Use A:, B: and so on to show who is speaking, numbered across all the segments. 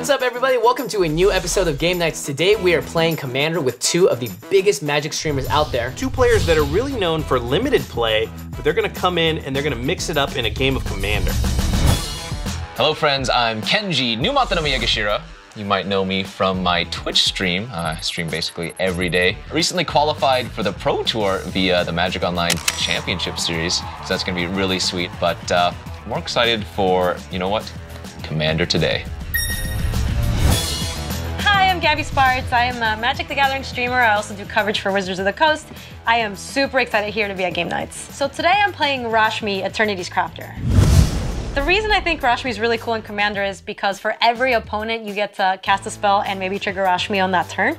A: What's up, everybody? Welcome to a new episode of Game Nights. Today we are playing Commander with two of the biggest Magic streamers out there.
B: Two players that are really known for limited play, but they're gonna come in and they're gonna mix it up in a game of Commander.
C: Hello friends, I'm Kenji, Numot the Nummy Egashira. You might know me from my Twitch stream. I stream basically every day. I recently qualified for the Pro Tour via the Magic Online Championship Series, so that's gonna be really sweet, but more excited for, you know what? Commander today.
D: Hi, I'm Gaby Spartz. I am a Magic the Gathering streamer. I also do coverage for Wizards of the Coast. I am super excited here to be at Game Nights. So today I'm playing Rashmi, Eternity's Crafter. The reason I think Rashmi is really cool in Commander is because for every opponent you get to cast a spell and maybe trigger Rashmi on that turn.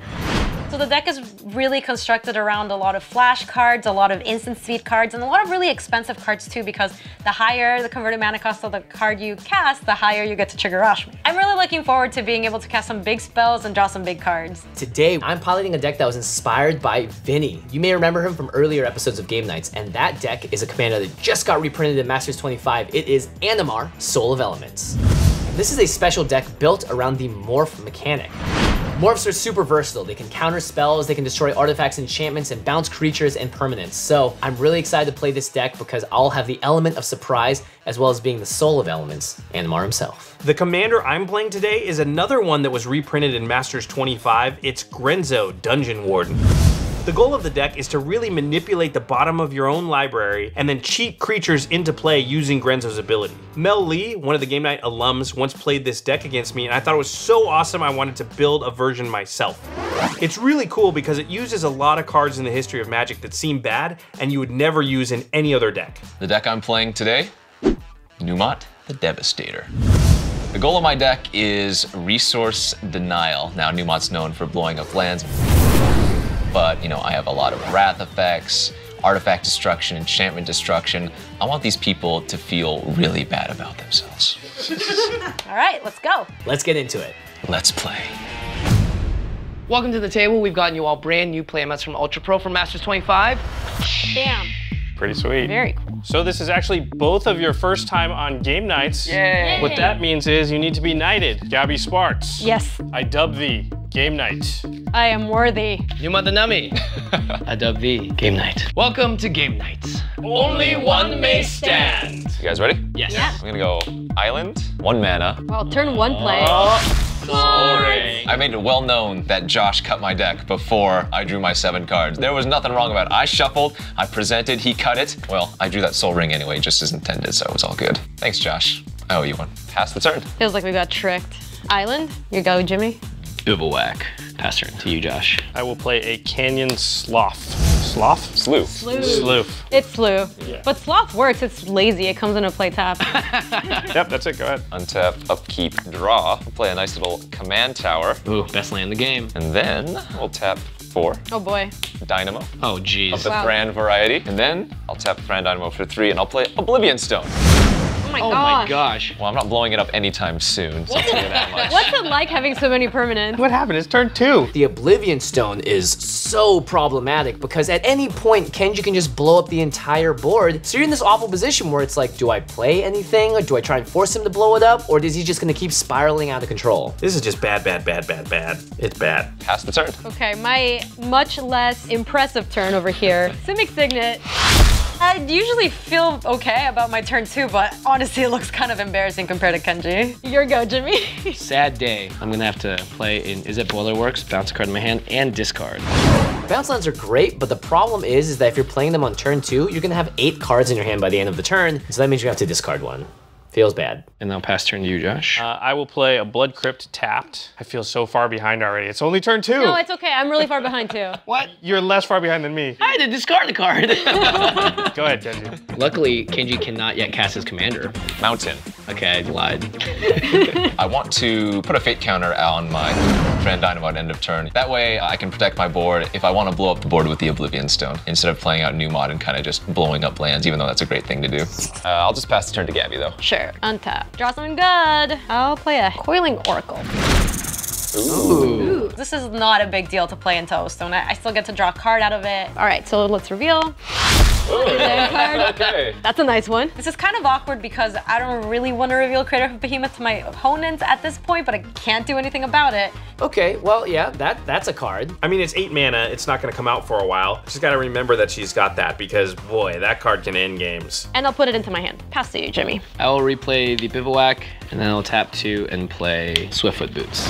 D: So the deck is really constructed around a lot of flash cards, a lot of instant speed cards, and a lot of really expensive cards too, because the higher the converted mana cost of the card you cast, the higher you get to trigger Rashmi. I'm really looking forward to being able to cast some big spells and draw some big cards.
A: Today, I'm piloting a deck that was inspired by Vinny. You may remember him from earlier episodes of Game Nights, and that deck is a commander that just got reprinted in Masters 25. It is Animar, Soul of Elements. This is a special deck built around the Morph mechanic. Morphs are super versatile. They can counter spells, they can destroy artifacts, enchantments, and bounce creatures and permanents. So I'm really excited to play this deck because I'll have the element of surprise as well as being the soul of elements, Animar himself.
B: The commander I'm playing today is another one that was reprinted in Masters 25. It's Grenzo, Dungeon Warden. The goal of the deck is to really manipulate the bottom of your own library and then cheat creatures into play using Grenzo's ability. Mel Lee, one of the Game Night alums, once played this deck against me and I thought it was so awesome I wanted to build a version myself. It's really cool because it uses a lot of cards in the history of Magic that seem bad and you would never use in any other deck.
C: The deck I'm playing today, Numot the Devastator. The goal of my deck is resource denial. Now Numot's known for blowing up lands, but you know, I have a lot of wrath effects, artifact destruction, enchantment destruction. I want these people to feel really bad about themselves.
D: All right, let's go.
A: Let's get into it.
C: Let's play.
E: Welcome to the table. We've gotten you all brand new playmats from Ultra Pro from Masters 25.
D: Damn.
B: Pretty sweet.
D: Very cool.
B: So this is actually both of your first time on Game Nights.
E: Yay.
B: What that means is you need to be knighted. Gaby Spartz.
D: Yes.
B: I dub thee Game Night.
D: I am worthy.
E: Numot the Nummy. I dub thee Game Night. Welcome to Game Nights.
C: Only one may stand. You guys ready?
E: Yes.
D: Yeah.
C: I'm gonna go Island, 1 mana.
D: Well, turn one play.
E: Boring.
C: I made it well known that Josh cut my deck before I drew my 7 cards. There was nothing wrong about it. I shuffled, I presented, he cut it. Well, I drew that Soul Ring anyway, just as intended, so it was all good. Thanks, Josh. I owe you one. Pass the turn.
D: Feels like we got tricked. Island, you go, Jimmy.
E: Bivouac. Pass turn to you, Josh.
B: I will play a Canyon Sloth. Sloth?
C: Slew.
B: Sloof.
D: It's Slew.
B: Yeah.
D: But Sloth works, it's lazy. It comes into play tap.
B: Yep, that's it, go ahead.
C: Untap, upkeep, draw. We'll play a nice little command tower.
E: Ooh, best land in the game.
C: And then we'll tap 4
D: Oh boy.
C: Dynamo
E: Oh, geez.
C: of the
D: Wow.
C: Thran variety. And then I'll tap Thran Dynamo for 3 and I'll play Oblivion Stone.
D: Oh my
E: Oh
D: gosh.
E: my gosh.
C: Well, I'm not blowing it up anytime soon, so I'll tell you that much.
D: What's it like having so many permanents?
B: What happened? It's turn 2.
A: The Oblivion Stone is so problematic because at any point, Kenji can just blow up the entire board. So you're in this awful position where it's like, do I play anything? Or do I try and force him to blow it up? Or is he just gonna keep spiraling out of control?
B: This is just bad, bad, bad, bad, bad. It's bad.
C: Pass the turn.
D: Okay, my much less impressive turn over here. Simic Signet. I usually feel okay about my turn 2, but honestly, it looks kind of embarrassing compared to Kenji. Your go, Jimmy.
E: Sad day. I'm gonna have to play in Is It Boiler Works, bounce a card in my hand, and discard.
A: Bounce lands are great, but the problem is that if you're playing them on turn 2, you're gonna have 8 cards in your hand by the end of the turn, so that means you have to discard 1. Feels bad.
E: And I'll pass turn to you, Josh.
B: I will play a Blood Crypt tapped. I feel so far behind already. It's only turn 2.
D: No, it's okay. I'm really far behind too.
E: What?
B: You're less far behind than me.
E: I had to discard a card.
B: Go ahead, Kenji.
E: Luckily, Kenji cannot yet cast his commander.
C: Mountain.
E: Okay, I lied.
C: I want to put a fate counter on my Thran Dynamo at end of turn. That way I can protect my board if I want to blow up the board with the Oblivion Stone instead of playing out Numot and kind of just blowing up lands, even though that's a great thing to do. I'll just pass the turn to Gaby though.
D: Sure. Untap. Draw something good. I'll play a Coiling Oracle.
A: Ooh.
D: This is not a big deal to play in Toast, and I still get to draw a card out of it. All right, so let's reveal.
C: Okay.
D: That's a nice one. This is kind of awkward because I don't really want to reveal Creator of Behemoth to my opponents at this point, but I can't do anything about it.
A: Okay, well, yeah, that's a card.
B: I mean, it's 8 mana. It's not going to come out for a while. She's got to remember that she's got that because, boy, that card can end games.
D: And I'll put it into my hand. Pass to you, Jimmy.
E: I will replay the Bivouac, and then I'll tap 2 and play Swiftfoot Boots.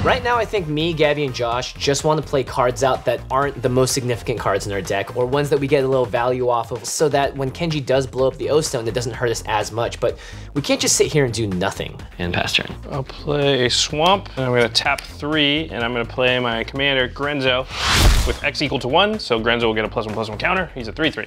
A: Right now, I think me, Gabby, and Josh just want to play cards out that aren't the most significant cards in our deck, or ones that we get a little value off of, so that when Kenji does blow up the O-Stone, it doesn't hurt us as much. But we can't just sit here and do nothing.
E: And pass turn.
B: I'll play a Swamp, and I'm going to tap 3, and I'm going to play my commander, Grenzo, with X equal to 1, so Grenzo will get a +1/+1 counter. He's a 3/3.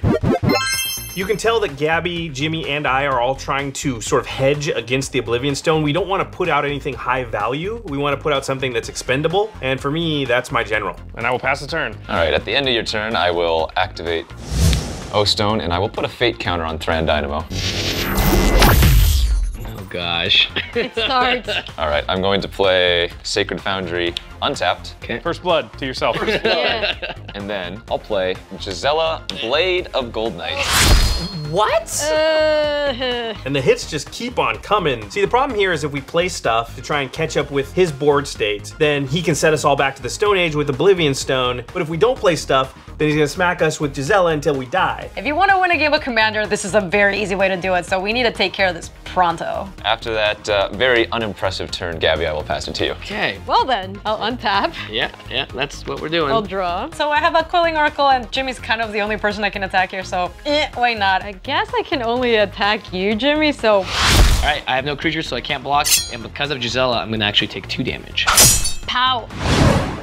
B: You can tell that Gabby, Jimmy, and I are all trying to sort of hedge against the Oblivion Stone. We don't want to put out anything high value. We want to put out something that's expendable. And for me, that's my general. And I will pass the turn.
C: All right, at the end of your turn, I will activate O-Stone, and I will put a fate counter on Thran Dynamo.
E: Oh gosh.
D: It starts.
C: All right, I'm going to play Sacred Foundry untapped.
E: Okay.
B: First blood to yourself.
D: Yeah.
C: And then I'll play Gisela, Blade of Gold Knight.
A: What?
B: And the hits just keep on coming. See, the problem here is if we play stuff to try and catch up with his board state, then he can set us all back to the Stone Age with Oblivion Stone. But if we don't play stuff, then he's gonna smack us with Gisela until we die.
D: If you want to win a game of Commander, this is a very easy way to do it, so we need to take care of this pronto.
C: After that very unimpressive turn, Gabby, I will pass it to you.
E: Okay.
D: Well then, I'll untap.
E: Yeah, that's what we're doing.
D: I'll draw. So I have a Coiling Oracle, and Jimmy's kind of the only person I can attack here, so why not? I guess I can only attack you, Jimmy, so...
E: All right, I have no creatures, so I can't block. And because of Gisela, I'm gonna actually take 2 damage.
D: Pow!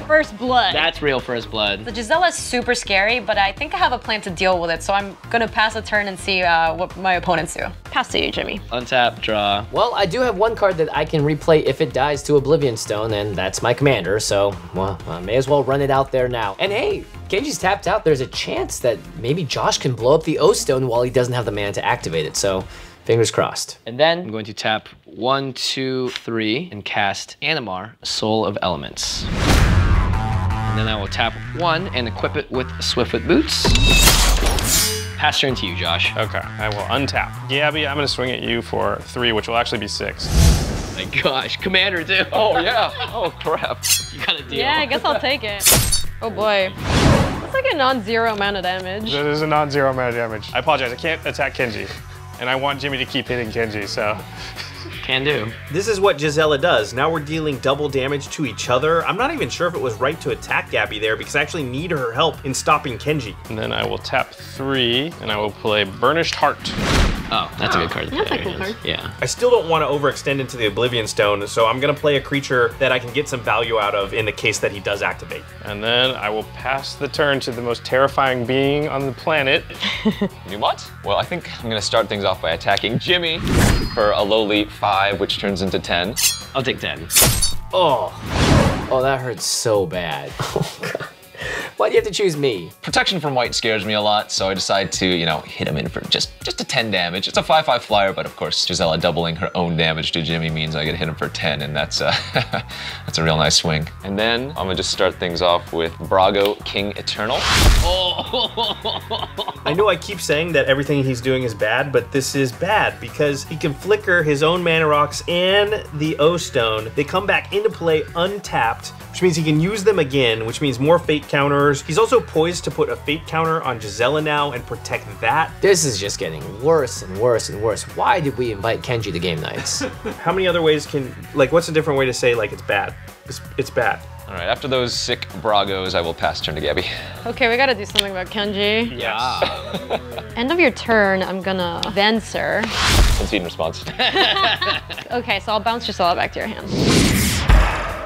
D: First blood.
E: That's real first blood.
D: The Gisela's super scary, but I think I have a plan to deal with it, so I'm gonna pass a turn and see what my opponents do. Pass to you, Jimmy.
E: Untap, draw.
A: Well, I do have one card that I can replay if it dies to Oblivion Stone, and that's my commander, so, well, I may as well run it out there now. And hey, Kenji's tapped out. There's a chance that maybe Josh can blow up the O-Stone while he doesn't have the mana to activate it, so fingers crossed.
E: And then I'm going to tap 1, 2, 3 and cast Animar, Soul of Elements. And then I will tap 1 and equip it with Swiftfoot Boots. Pass turn to you, Josh.
B: Okay, I will untap. Gabby, I'm gonna swing at you for 3, which will actually be 6.
E: My gosh, Commander too.
C: Oh yeah, oh crap.
E: You got a deal.
D: Yeah, I guess I'll take it. Oh boy. That's like a non-zero amount of damage.
B: That is a non-zero amount of damage. I apologize, I can't attack Kenji. And I want Jimmy to keep hitting Kenji, so.
E: Can do.
B: This is what Gisela does. Now we're dealing double damage to each other. I'm not even sure if it was right to attack Gabby there because I actually need her help in stopping Kenji. And then I will tap 3 and I will play Burnished Heart.
E: Oh, that's a good card to play.
D: That's a cool card.
E: Yeah.
B: I still don't want to overextend into the Oblivion Stone, so I'm gonna play a creature that I can get some value out of in the case that he does activate. And then I will pass the turn to the most terrifying being on the planet.
C: Numot? Well, I think I'm gonna start things off by attacking Jimmy for a lowly 5, which turns into 10.
E: I'll take 10.
A: Oh, that hurts so bad. Oh, God. Why do you have to choose me?
C: Protection from white scares me a lot, so I decide to, you know, hit him in for just a 10 damage. It's a 5/5 flyer, but of course, Gisela doubling her own damage to Jimmy means I get to hit him for 10, and that's that's a real nice swing. And then I'm gonna just start things off with Brago, King Eternal.
B: I know I keep saying that everything he's doing is bad, but this is bad because he can flicker his own mana rocks and the O-Stone. They come back into play untapped, which means he can use them again, which means more fate counters. He's also poised to put a fate counter on Gisela now and protect that.
A: This is just getting worse and worse and worse. Why did we invite Kenji to game nights?
B: How many other ways can, like, what's a different way to say, like, it's bad? It's bad.
C: All right, after those sick Bragos, I will pass turn to Gabby.
D: Okay, we gotta do something about Kenji.
E: Yeah.
D: End of your turn, I'm gonna Venser.
C: Concede in response.
D: Okay, so I'll bounce Gisela back to your hand.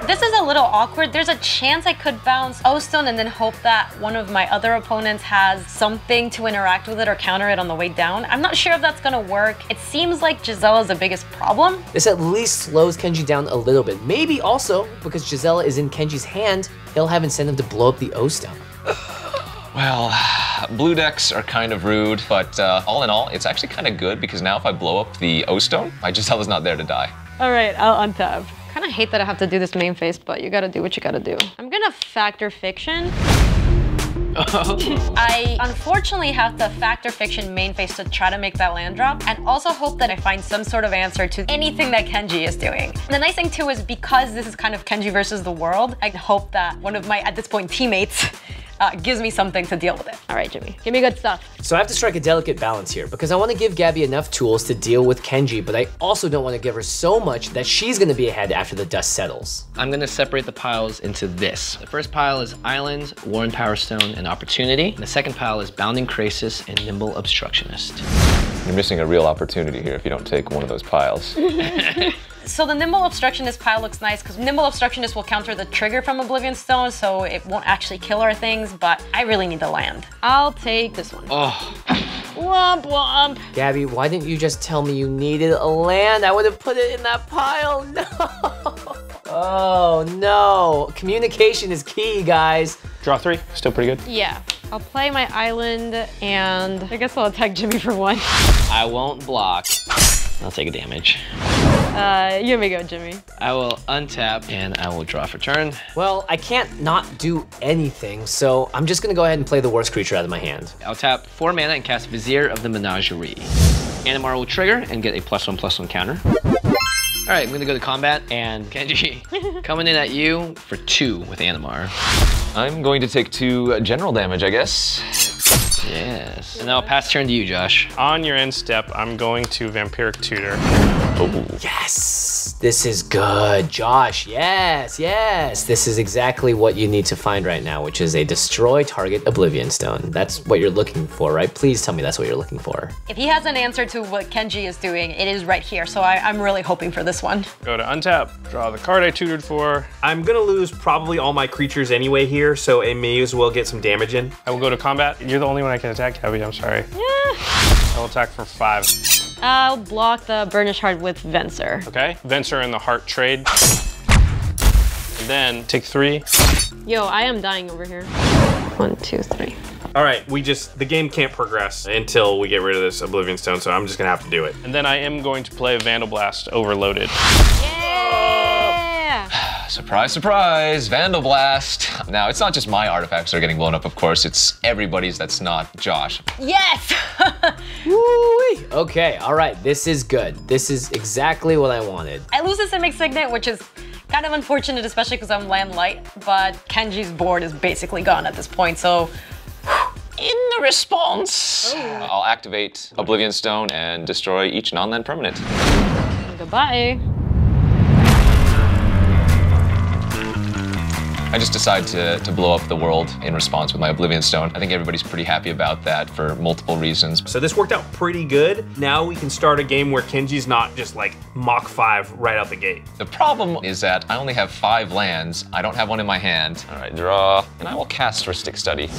D: This is a little awkward. There's a chance I could bounce O-Stone and then hope that one of my other opponents has something to interact with it or counter it on the way down. I'm not sure if that's gonna work. It seems like Gisela's the biggest problem.
A: This at least slows Kenji down a little bit. Maybe also, because Gisela is in Kenji's hand, he'll have incentive to blow up the O-Stone.
C: Well, blue decks are kind of rude, but all in all, it's actually kind of good because now if I blow up the O-Stone, my Gisela's not there to die.
D: All right, I'll untap. Kind of hate that I have to do this main phase, but you gotta do what you gotta do. I'm gonna Factor Fiction. I unfortunately have to Fact or Fiction main phase to try to make that land drop, and also hope that I find some sort of answer to anything that Kenji is doing. The nice thing too is because this is kind of Kenji versus the world, I hope that one of my, at this point, teammates gives me something to deal with it. All right, Jimmy, give me good stuff.
A: So I have to strike a delicate balance here because I want to give Gaby enough tools to deal with Kenji, but I also don't want to give her so much that she's going to be ahead after the dust settles.
E: I'm gonna separate the piles into this. The first pile is Island, Worn Power Stone, and Opportunity. And the second pile is Bounding Crisis and Nimble Obstructionist.
C: You're missing a real opportunity here if you don't take one of those piles.
D: So the Nimble Obstructionist pile looks nice because Nimble Obstructionist will counter the trigger from Oblivion Stone, so it won't actually kill our things, but I really need the land. I'll take this one.
E: Oh,
D: Womp womp.
A: Gaby, why didn't you just tell me you needed a land? I would have put it in that pile. No. Oh no. Communication is key, guys.
B: Draw 3, still pretty good.
D: Yeah, I'll play my island and I guess I'll attack Jimmy for 1.
E: I won't block. I'll take a damage.
D: You may go, Jimmy.
E: I will untap and I will draw for turn.
A: Well, I can't not do anything, so I'm just gonna go ahead and play the worst creature out of my hand.
E: I'll tap 4 mana and cast Vizier of the Menagerie. Animar will trigger and get a +1/+1 counter. All right, I'm gonna go to combat and Kenji, coming in at you for 2 with Animar.
C: I'm going to take 2 general damage, I guess.
E: Yes. And then I'll pass turn to you, Josh.
B: On your end step, I'm going to Vampiric Tutor.
C: Oh.
A: Yes, this is good, Josh. Yes, yes. This is exactly what you need to find right now, which is a destroy target Oblivion Stone. That's what you're looking for, right? Please tell me that's what you're looking for.
D: If he has an answer to what Kenji is doing, it is right here, so I'm really hoping for this one.
B: Go to untap, draw the card I tutored for. I'm gonna lose probably all my creatures anyway here, so I may as well get some damage in. I will go to combat. You're the only one I can attack, Gaby, I'm sorry.
D: Yeah.
B: I will attack for 5.
D: I'll block the Burnish Heart with Venser.
B: Okay, Venser and the Heart trade. And then take 3.
D: Yo, I am dying over here. 1, 2, 3.
B: All right, the game can't progress until we get rid of this Oblivion Stone, so I'm just gonna have to do it. And then I am going to play Vandal Blast Overloaded.
D: Yeah!
C: Surprise, surprise, Vandal Blast. Now, it's not just my artifacts that are getting blown up, of course, it's everybody's that's not Josh.
D: Yes!
A: Woo-wee. Okay, all right, this is good. This is exactly what I wanted.
D: I lose this Simic Signet, which is kind of unfortunate, especially because I'm land light, but Kenji's board is basically gone at this point, so.
E: In the response,
C: I'll activate Oblivion Stone and destroy each non-land permanent.
D: Goodbye.
C: I just decided to blow up the world in response with my Oblivion Stone. I think everybody's pretty happy about that for multiple reasons.
B: So this worked out pretty good. Now we can start a game where Kenji's not just like Mach 5 right out the gate.
C: The problem is that I only have 5 lands. I don't have one in my hand. All right, draw, and I will cast Ristic Study.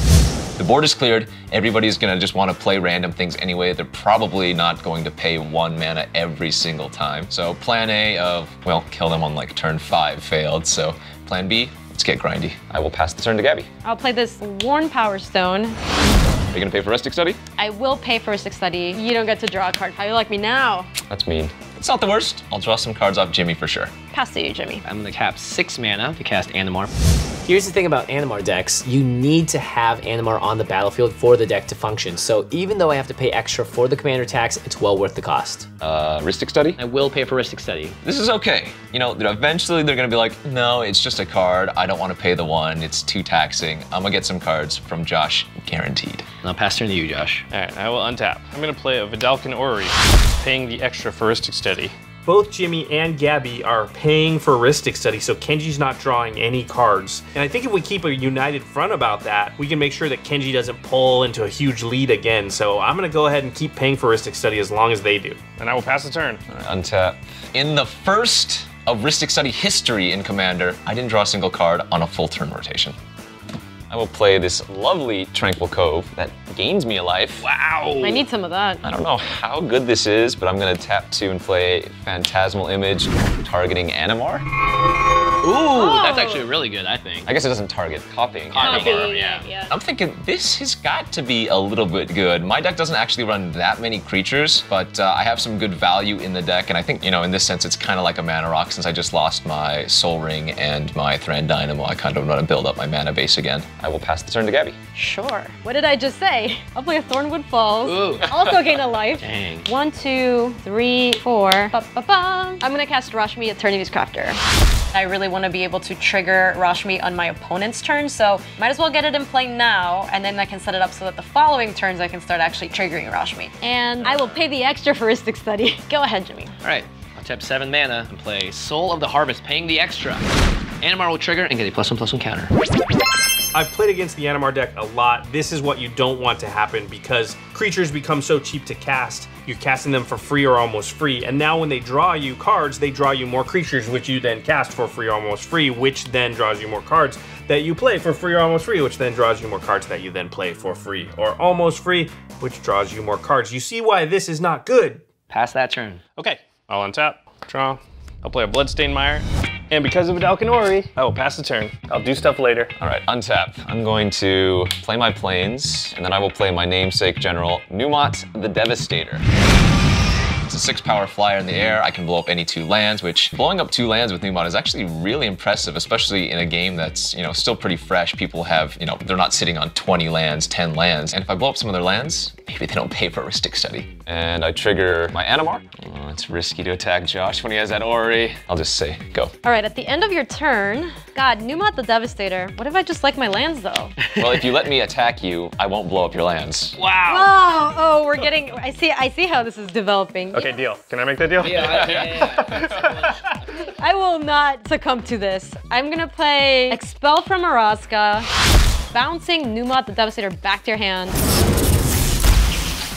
C: The board is cleared. Everybody's gonna just wanna play random things anyway. They're probably not going to pay 1 mana every single time. So plan A of, well, kill them on like turn 5 failed. So plan B, let's get grindy. I will pass the turn to Gaby.
D: I'll play this Worn Power Stone.
C: Are you gonna pay for Ristic Study?
D: I will pay for Ristic Study. You don't get to draw a card. How you like me now?
C: That's mean. It's not the worst. I'll draw some cards off Jimmy for sure.
D: Pass to you, Jimmy.
E: I'm gonna tap 6 mana to cast Animar.
A: Here's the thing about Animar decks. You need to have Animar on the battlefield for the deck to function. So even though I have to pay extra for the commander tax, it's well worth the cost.
C: Ristic Study?
E: I will pay for Ristic Study.
C: This is okay. You know, eventually they're gonna be like, no, it's just a card. I don't wanna pay the 1. It's too taxing. I'm gonna get some cards from Josh, guaranteed.
E: And I'll pass turn to you, Josh.
B: All right, I will untap. I'm gonna play a Vidalcan Ori, paying the extra for Ristic Study. Both Jimmy and Gaby are paying for Ristic Study, so Kenji's not drawing any cards. And I think if we keep a united front about that, we can make sure that Kenji doesn't pull into a huge lead again. So I'm gonna go ahead and keep paying for Ristic Study as long as they do. And I will pass the turn.
C: All right, untap. In the first of Ristic Study history in Commander, I didn't draw a single card on a full turn rotation. I will play this lovely Tranquil Cove that gains me a life.
B: Wow.
D: I need some of that.
C: I don't know how good this is, but I'm gonna tap 2 and play Phantasmal Image targeting Animar.
E: Ooh, that's actually really good, I think.
C: I guess it doesn't target copying.
E: Copying, yeah.
C: I'm thinking this has got to be a little bit good. My deck doesn't actually run that many creatures, but I have some good value in the deck, and I think, in this sense, it's kind of like a mana rock. Since I just lost my Soul Ring and my Thran Dynamo, I kind of want to build up my mana base again. I will pass the turn to Gabby.
D: Sure. What did I just say? I'll play a Thornwood Falls.
E: Ooh.
D: Also gain a life.
E: Dang.
D: 1, 2, 3, 4. Ba-ba-ba. I'm gonna cast Rashmi, Eternity's Crafter. I really want to be able to trigger Rashmi on my opponent's turn, so might as well get it in play now, and then I can set it up so that the following turns I can start actually triggering Rashmi. And I will pay the extra for Rhystic Study. Go ahead, Jimmy.
E: All right, I'll tap 7 mana and play Soul of the Harvest, paying the extra. Animar will trigger and get a +1/+1 counter.
B: I've played against the Animar deck a lot. This is what you don't want to happen because creatures become so cheap to cast. You're casting them for free or almost free, and now when they draw you cards, they draw you more creatures, which you then cast for free or almost free, which then draws you more cards that you play for free or almost free, which then draws you more cards that you then play for free or almost free, which draws you more cards. You see why this is not good.
E: Pass that turn.
B: Okay, I'll untap, draw, I'll play a Bloodstained Mire, and because of Vidalcan Ori, I will pass the turn. I'll do stuff later.
C: All right, untap. I'm going to play my planes, and then I will play my namesake general, Numot the Devastator. It's a 6-power flyer in the air. I can blow up any 2 lands, which blowing up 2 lands with Numot is actually really impressive, especially in a game that's, still pretty fresh. People have, they're not sitting on 20 lands, 10 lands. And if I blow up some of their lands, maybe they don't pay for a Rhystic Study. And I trigger my Animar. Oh, it's risky to attack Josh when he has that Ori. I'll just say, go.
D: All right, at the end of your turn, God, Numot the Devastator. What if I just like my lands, though?
C: Well, if you let me attack you, I won't blow up your lands.
E: Wow.
D: Oh, we're getting, I see how this is developing.
B: Okay, deal. Can I make that deal?
E: Yeah.
D: I will not succumb to this. I'm gonna play Expel from Araska, bouncing Numot the Devastator back to your hand.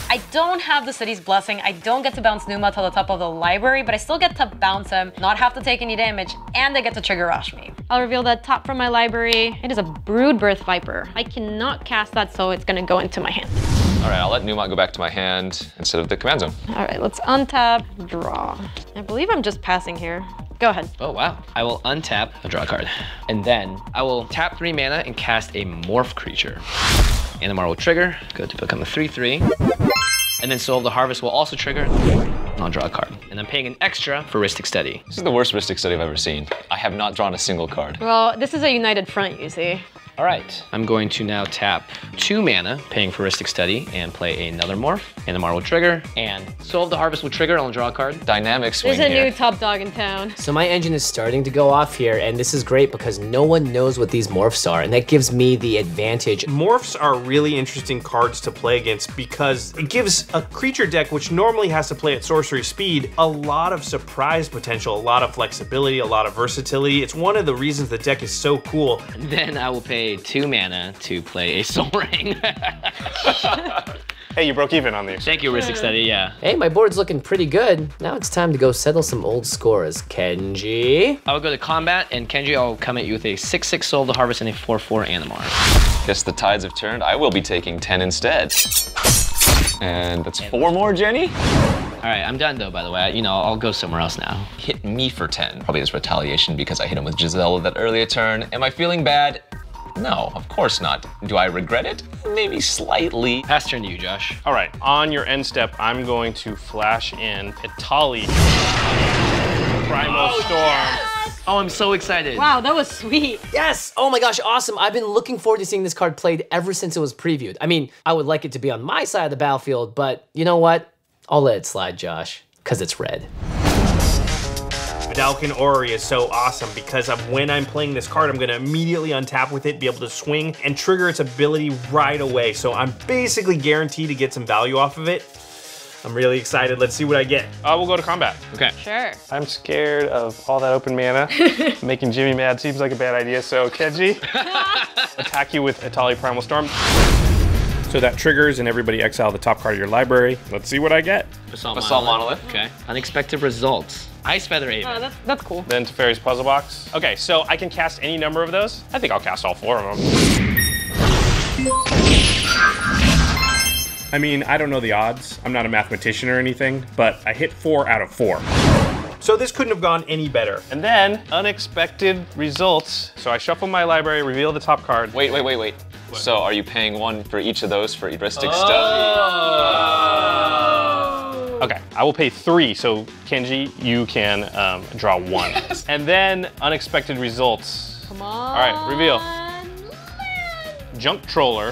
D: I don't have the City's Blessing. I don't get to bounce Numot to the top of the library, but I still get to bounce him, not have to take any damage, and I get to trigger Rashmi. I'll reveal that top from my library. It is a Broodbirth Viper. I cannot cast that, so it's gonna go into my hand.
C: All right, I'll let Numot go back to my hand instead of the command zone.
D: All right, let's untap, draw. I believe I'm just passing here. Go ahead.
E: Oh, wow. I will untap, I'll draw a card. And then I will tap 3 mana and cast a Morph creature. Animar will trigger, go to become a 3/3. And then Soul of the Harvest will also trigger, and I'll draw a card. And I'm paying an extra for Rhystic Study.
C: This is the worst Rhystic Study I've ever seen. I have not drawn a single card.
D: Well, this is a united front, you see.
E: All right, I'm going to now tap 2 mana, paying for Rhystic Study, and play another Morph. Animar will trigger, and Soul of the Harvest will trigger, and I'll draw a card.
C: Dynamic swing
D: There's a
C: here.
D: new top dog in town.
A: So my engine is starting to go off here, and this is great because no one knows what these morphs are, and that gives me the advantage.
B: Morphs are really interesting cards to play against because it gives a creature deck, which normally has to play at sorcery speed, a lot of surprise potential, a lot of flexibility, a lot of versatility. It's one of the reasons the deck is so cool.
E: And then I will pay 2 mana to play a Soul Ring.
B: Hey, you broke even on these.
E: Thank you, Rhystic Study, yeah.
A: Hey, my board's looking pretty good. Now it's time to go settle some old scores. Kenji?
E: I will go to combat, and Kenji, I'll come at you with a 6/6 Soul of the Harvest and a 4/4 Animar.
C: Guess the tides have turned. I will be taking 10 instead. And that's 4 more, Jenny.
E: All right, I'm done though, by the way. I'll go somewhere else now.
C: Hit me for 10. Probably as retaliation because I hit him with Giselle that earlier turn. Am I feeling bad? No, of course not. Do I regret it? Maybe slightly.
E: Pass turn to you, Josh.
B: All right, on your end step, I'm going to flash in Itali. Primal Storm.
E: Oh, I'm so excited.
D: Wow, that was sweet.
A: Yes! Oh my gosh, awesome. I've been looking forward to seeing this card played ever since it was previewed. I mean, I would like it to be on my side of the battlefield, but you know what? I'll let it slide, Josh, because it's red.
B: Vidalcan Ori is so awesome because of when I'm playing this card, I'm gonna immediately untap with it, be able to swing and trigger its ability right away. So I'm basically guaranteed to get some value off of it. I'm really excited. Let's see what I get. We'll go to combat.
E: Okay.
D: Sure.
B: I'm scared of all that open mana. Making Jimmy mad seems like a bad idea. So Kenji, attack you with Itali Primal Storm. So that triggers and everybody exile the top card of your library. Let's see what I get.
E: Basalt
C: Monolith.
E: Okay. Unexpected results. Ice Feather Aven.
D: Oh, that's cool.
B: Then Teferi's Puzzle Box. Okay, so I can cast any number of those. I think I'll cast all 4 of them. I mean, I don't know the odds. I'm not a mathematician or anything, but I hit 4 out of 4. So this couldn't have gone any better. And then, unexpected results. So I shuffle my library, reveal the top card.
C: Wait. What? So are you paying one for each of those for heuristic study?
B: Okay, I will pay 3, so Kenji, you can draw 1. Yes. And then, unexpected results.
D: Come on.
B: All right, reveal. Junk Troller.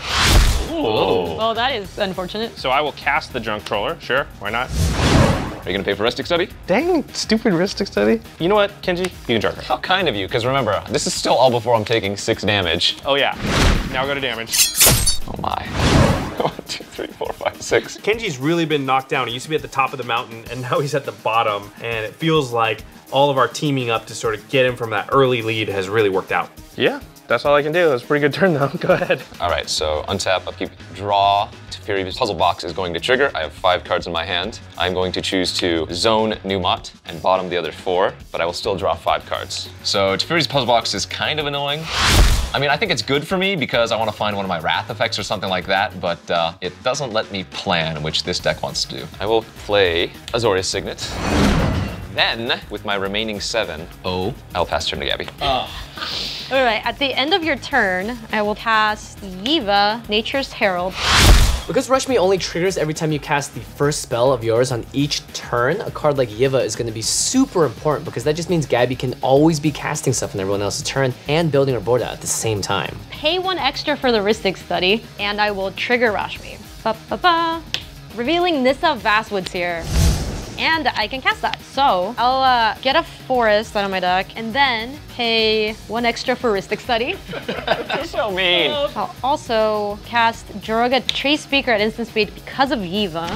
C: Ooh.
D: Oh, that is unfortunate.
B: So I will cast the Junk Troller, sure, why not?
C: Are you gonna pay for heuristic study?
B: Dang, stupid heuristic study. You know what, Kenji? You can draw her.
C: How kind of you, because remember, this is still all before I'm taking 6 damage.
B: Oh yeah, now go to damage.
C: Oh my. 1, 2, 3, 4, 5, 6.
B: Kenji's really been knocked down. He used to be at the top of the mountain, and now he's at the bottom, and it feels like all of our teaming up to sort of get him from that early lead has really worked out. Yeah, that's all I can do. That's a pretty good turn though. Go ahead.
C: All right, so untap, upkeep, draw. Teferi's puzzle box is going to trigger. I have 5 cards in my hand. I'm going to choose to zone Numot and bottom the other 4, but I will still draw 5 cards. So Teferi's puzzle box is kind of annoying. I mean, I think it's good for me because I want to find one of my Wrath effects or something like that, but it doesn't let me plan, which this deck wants to do. I will play Azorius Signet. Then, with my remaining 7, I'll pass turn to Gaby.
D: All right, at the end of your turn, I will cast Yiva, Nature's Herald.
A: Because Rashmi only triggers every time you cast the first spell of yours on each turn, a card like Yiva is going to be super important because that just means Gaby can always be casting stuff on everyone else's turn and building her board out at the same time.
D: Pay 1 extra for the heuristic study, and I will trigger Rashmi. Revealing Nissa Vastwoods here. And I can cast that. So I'll get a forest out of my deck and then pay 1 extra for heuristic study.
C: You're so mean.
D: I'll also cast Joroga Tree Speaker at instant speed because of Yiva.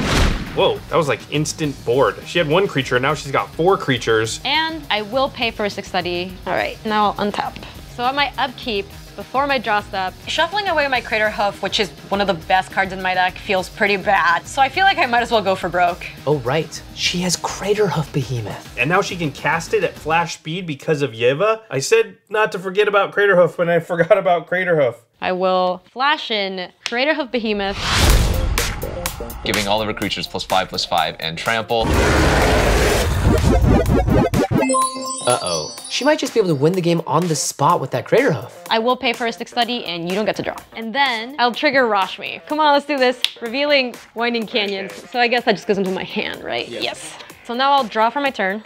B: Whoa, that was like instant board. She had 1 creature, and now she's got 4 creatures.
D: And I will pay for heuristic study. All right, now I'll untap. So at my upkeep, before my draw step, shuffling away my Crater Hoof, which is one of the best cards in my deck, feels pretty bad. So I feel like I might as well go for broke.
A: Oh right, she has Crater Hoof Behemoth.
B: And now she can cast it at flash speed because of Yiva. I said not to forget about Crater Hoof when I forgot about Crater Hoof.
D: I will flash in Crater Hoof Behemoth.
C: Giving all of her creatures +5/+5 and trample.
A: Uh-oh. She might just be able to win the game on the spot with that Crater Hoof.
D: I will pay for heuristic study and you don't get to draw. And then I'll trigger Rashmi. Come on, let's do this. Revealing Winding Canyons. So I guess that just goes into my hand, right? Yes. So now I'll draw for my turn.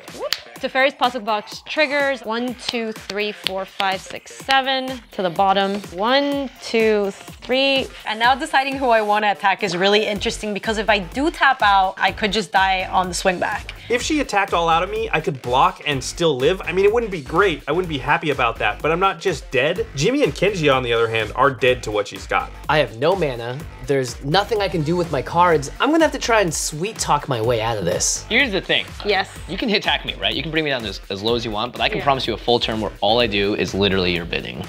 D: Teferi's puzzle box triggers 1, 2, 3, 4, 5, 6, 7 to the bottom. 1, 2, 3. And now deciding who I want to attack is really interesting because if I do tap out, I could just die on the swing back.
B: If she attacked all out of me, I could block and still live. I mean, it wouldn't be great. I wouldn't be happy about that, but I'm not just dead. Jimmy and Kenji, on the other hand, are dead to what she's got.
A: I have no mana. There's nothing I can do with my cards. I'm gonna have to try and sweet talk my way out of this.
E: Here's the thing.
D: Yes.
E: You can attack me, right? You can bring me down as low as you want, but I can promise you a full turn where all I do is literally your bidding.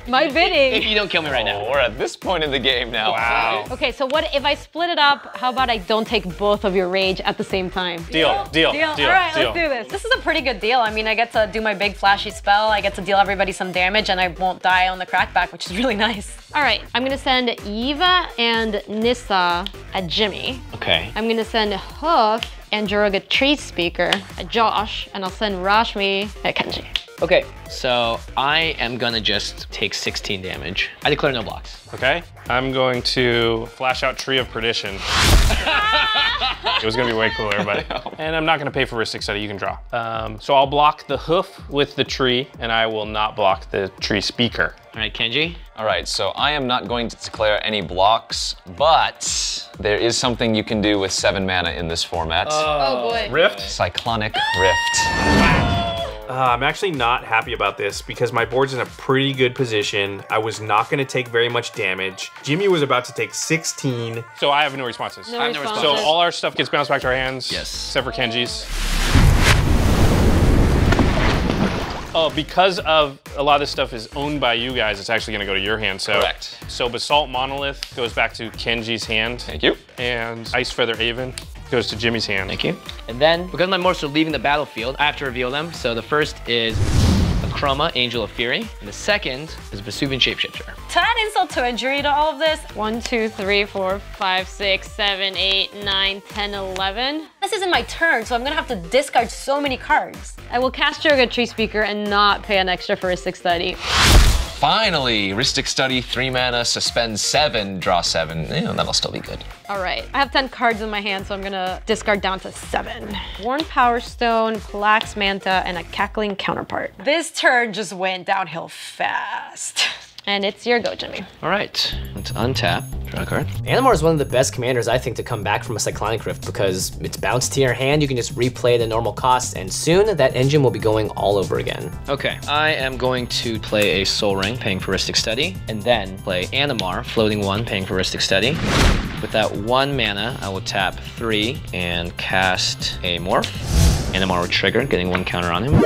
D: My bidding.
E: If you don't kill me right now.
C: We're at this point in the game now.
B: Wow.
D: Okay, so what if I split it up? How about I don't take both of your rage at the same time?
B: Deal.
D: All right, let's do this. This is a pretty good deal. I mean, I get to do my big flashy spell. I get to deal everybody some damage and I won't die on the crackback, which is really nice. All right, I'm gonna send Yiva and Nissa at Jimmy.
E: Okay.
D: I'm gonna send Hoof and Joroga Tree Speaker at Josh, and I'll send Rashmi at Kenji.
E: Okay, so I am gonna just take 16 damage. I declare no blocks.
B: Okay, I'm going to flash out Tree of Perdition. It was gonna be way cooler, but. And I'm not gonna pay for heuristic study, you can draw. So I'll block the hoof with the tree, and I will not block the Tree Speaker.
E: All right, Kenji.
C: All right, so I am not going to declare any blocks, but there is something you can do with 7 mana in this format.
D: Oh boy.
B: Rift?
C: Cyclonic Rift.
B: I'm actually not happy about this because my board's in a pretty good position. I was not gonna take very much damage. Jimmy was about to take 16. So I have no responses.
D: No responses.
B: So all our stuff gets bounced back to our hands.
E: Yes.
B: Except for Kenji's. Oh, because of a lot of this stuff is owned by you guys, it's actually gonna go to your hand. So,
C: correct.
B: So Basalt Monolith goes back to Kenji's hand.
C: Thank you.
B: And Ice Feather Aven goes to Jimmy's hand.
E: Thank you. And then, because my monsters are leaving the battlefield, I have to reveal them. So the first is a Chroma, Angel of Fury. And the second is Vesuvian Shapeshifter.
D: To add insult to injury to all of this, 1, 2, 3, 4, 5, 6, 7, 8, 9, 10, 11. This isn't my turn, so I'm gonna have to discard so many cards. I will cast Yoga Tree Speaker and not pay an extra for a 630.
C: Finally, Ristic Study, 3 mana, suspend 7, draw 7. That'll still be good.
D: All right, I have 10 cards in my hand, so I'm gonna discard down to 7. Worn Power Stone, Plax Manta, and a Cackling Counterpart. This turn just went downhill fast. And it's your go, Jimmy.
E: All right, let's untap, draw a card.
A: Animar is one of the best commanders, I think, to come back from a Cyclonic Rift because it's bounced to your hand, you can just replay the normal cost, and soon that engine will be going all over again.
E: Okay, I am going to play a Soul Ring, paying for Ristic Study, and then play Animar, floating 1, paying for Ristic Study. With that 1 mana, I will tap 3 and cast a Morph. Animar will trigger, getting 1 counter on him.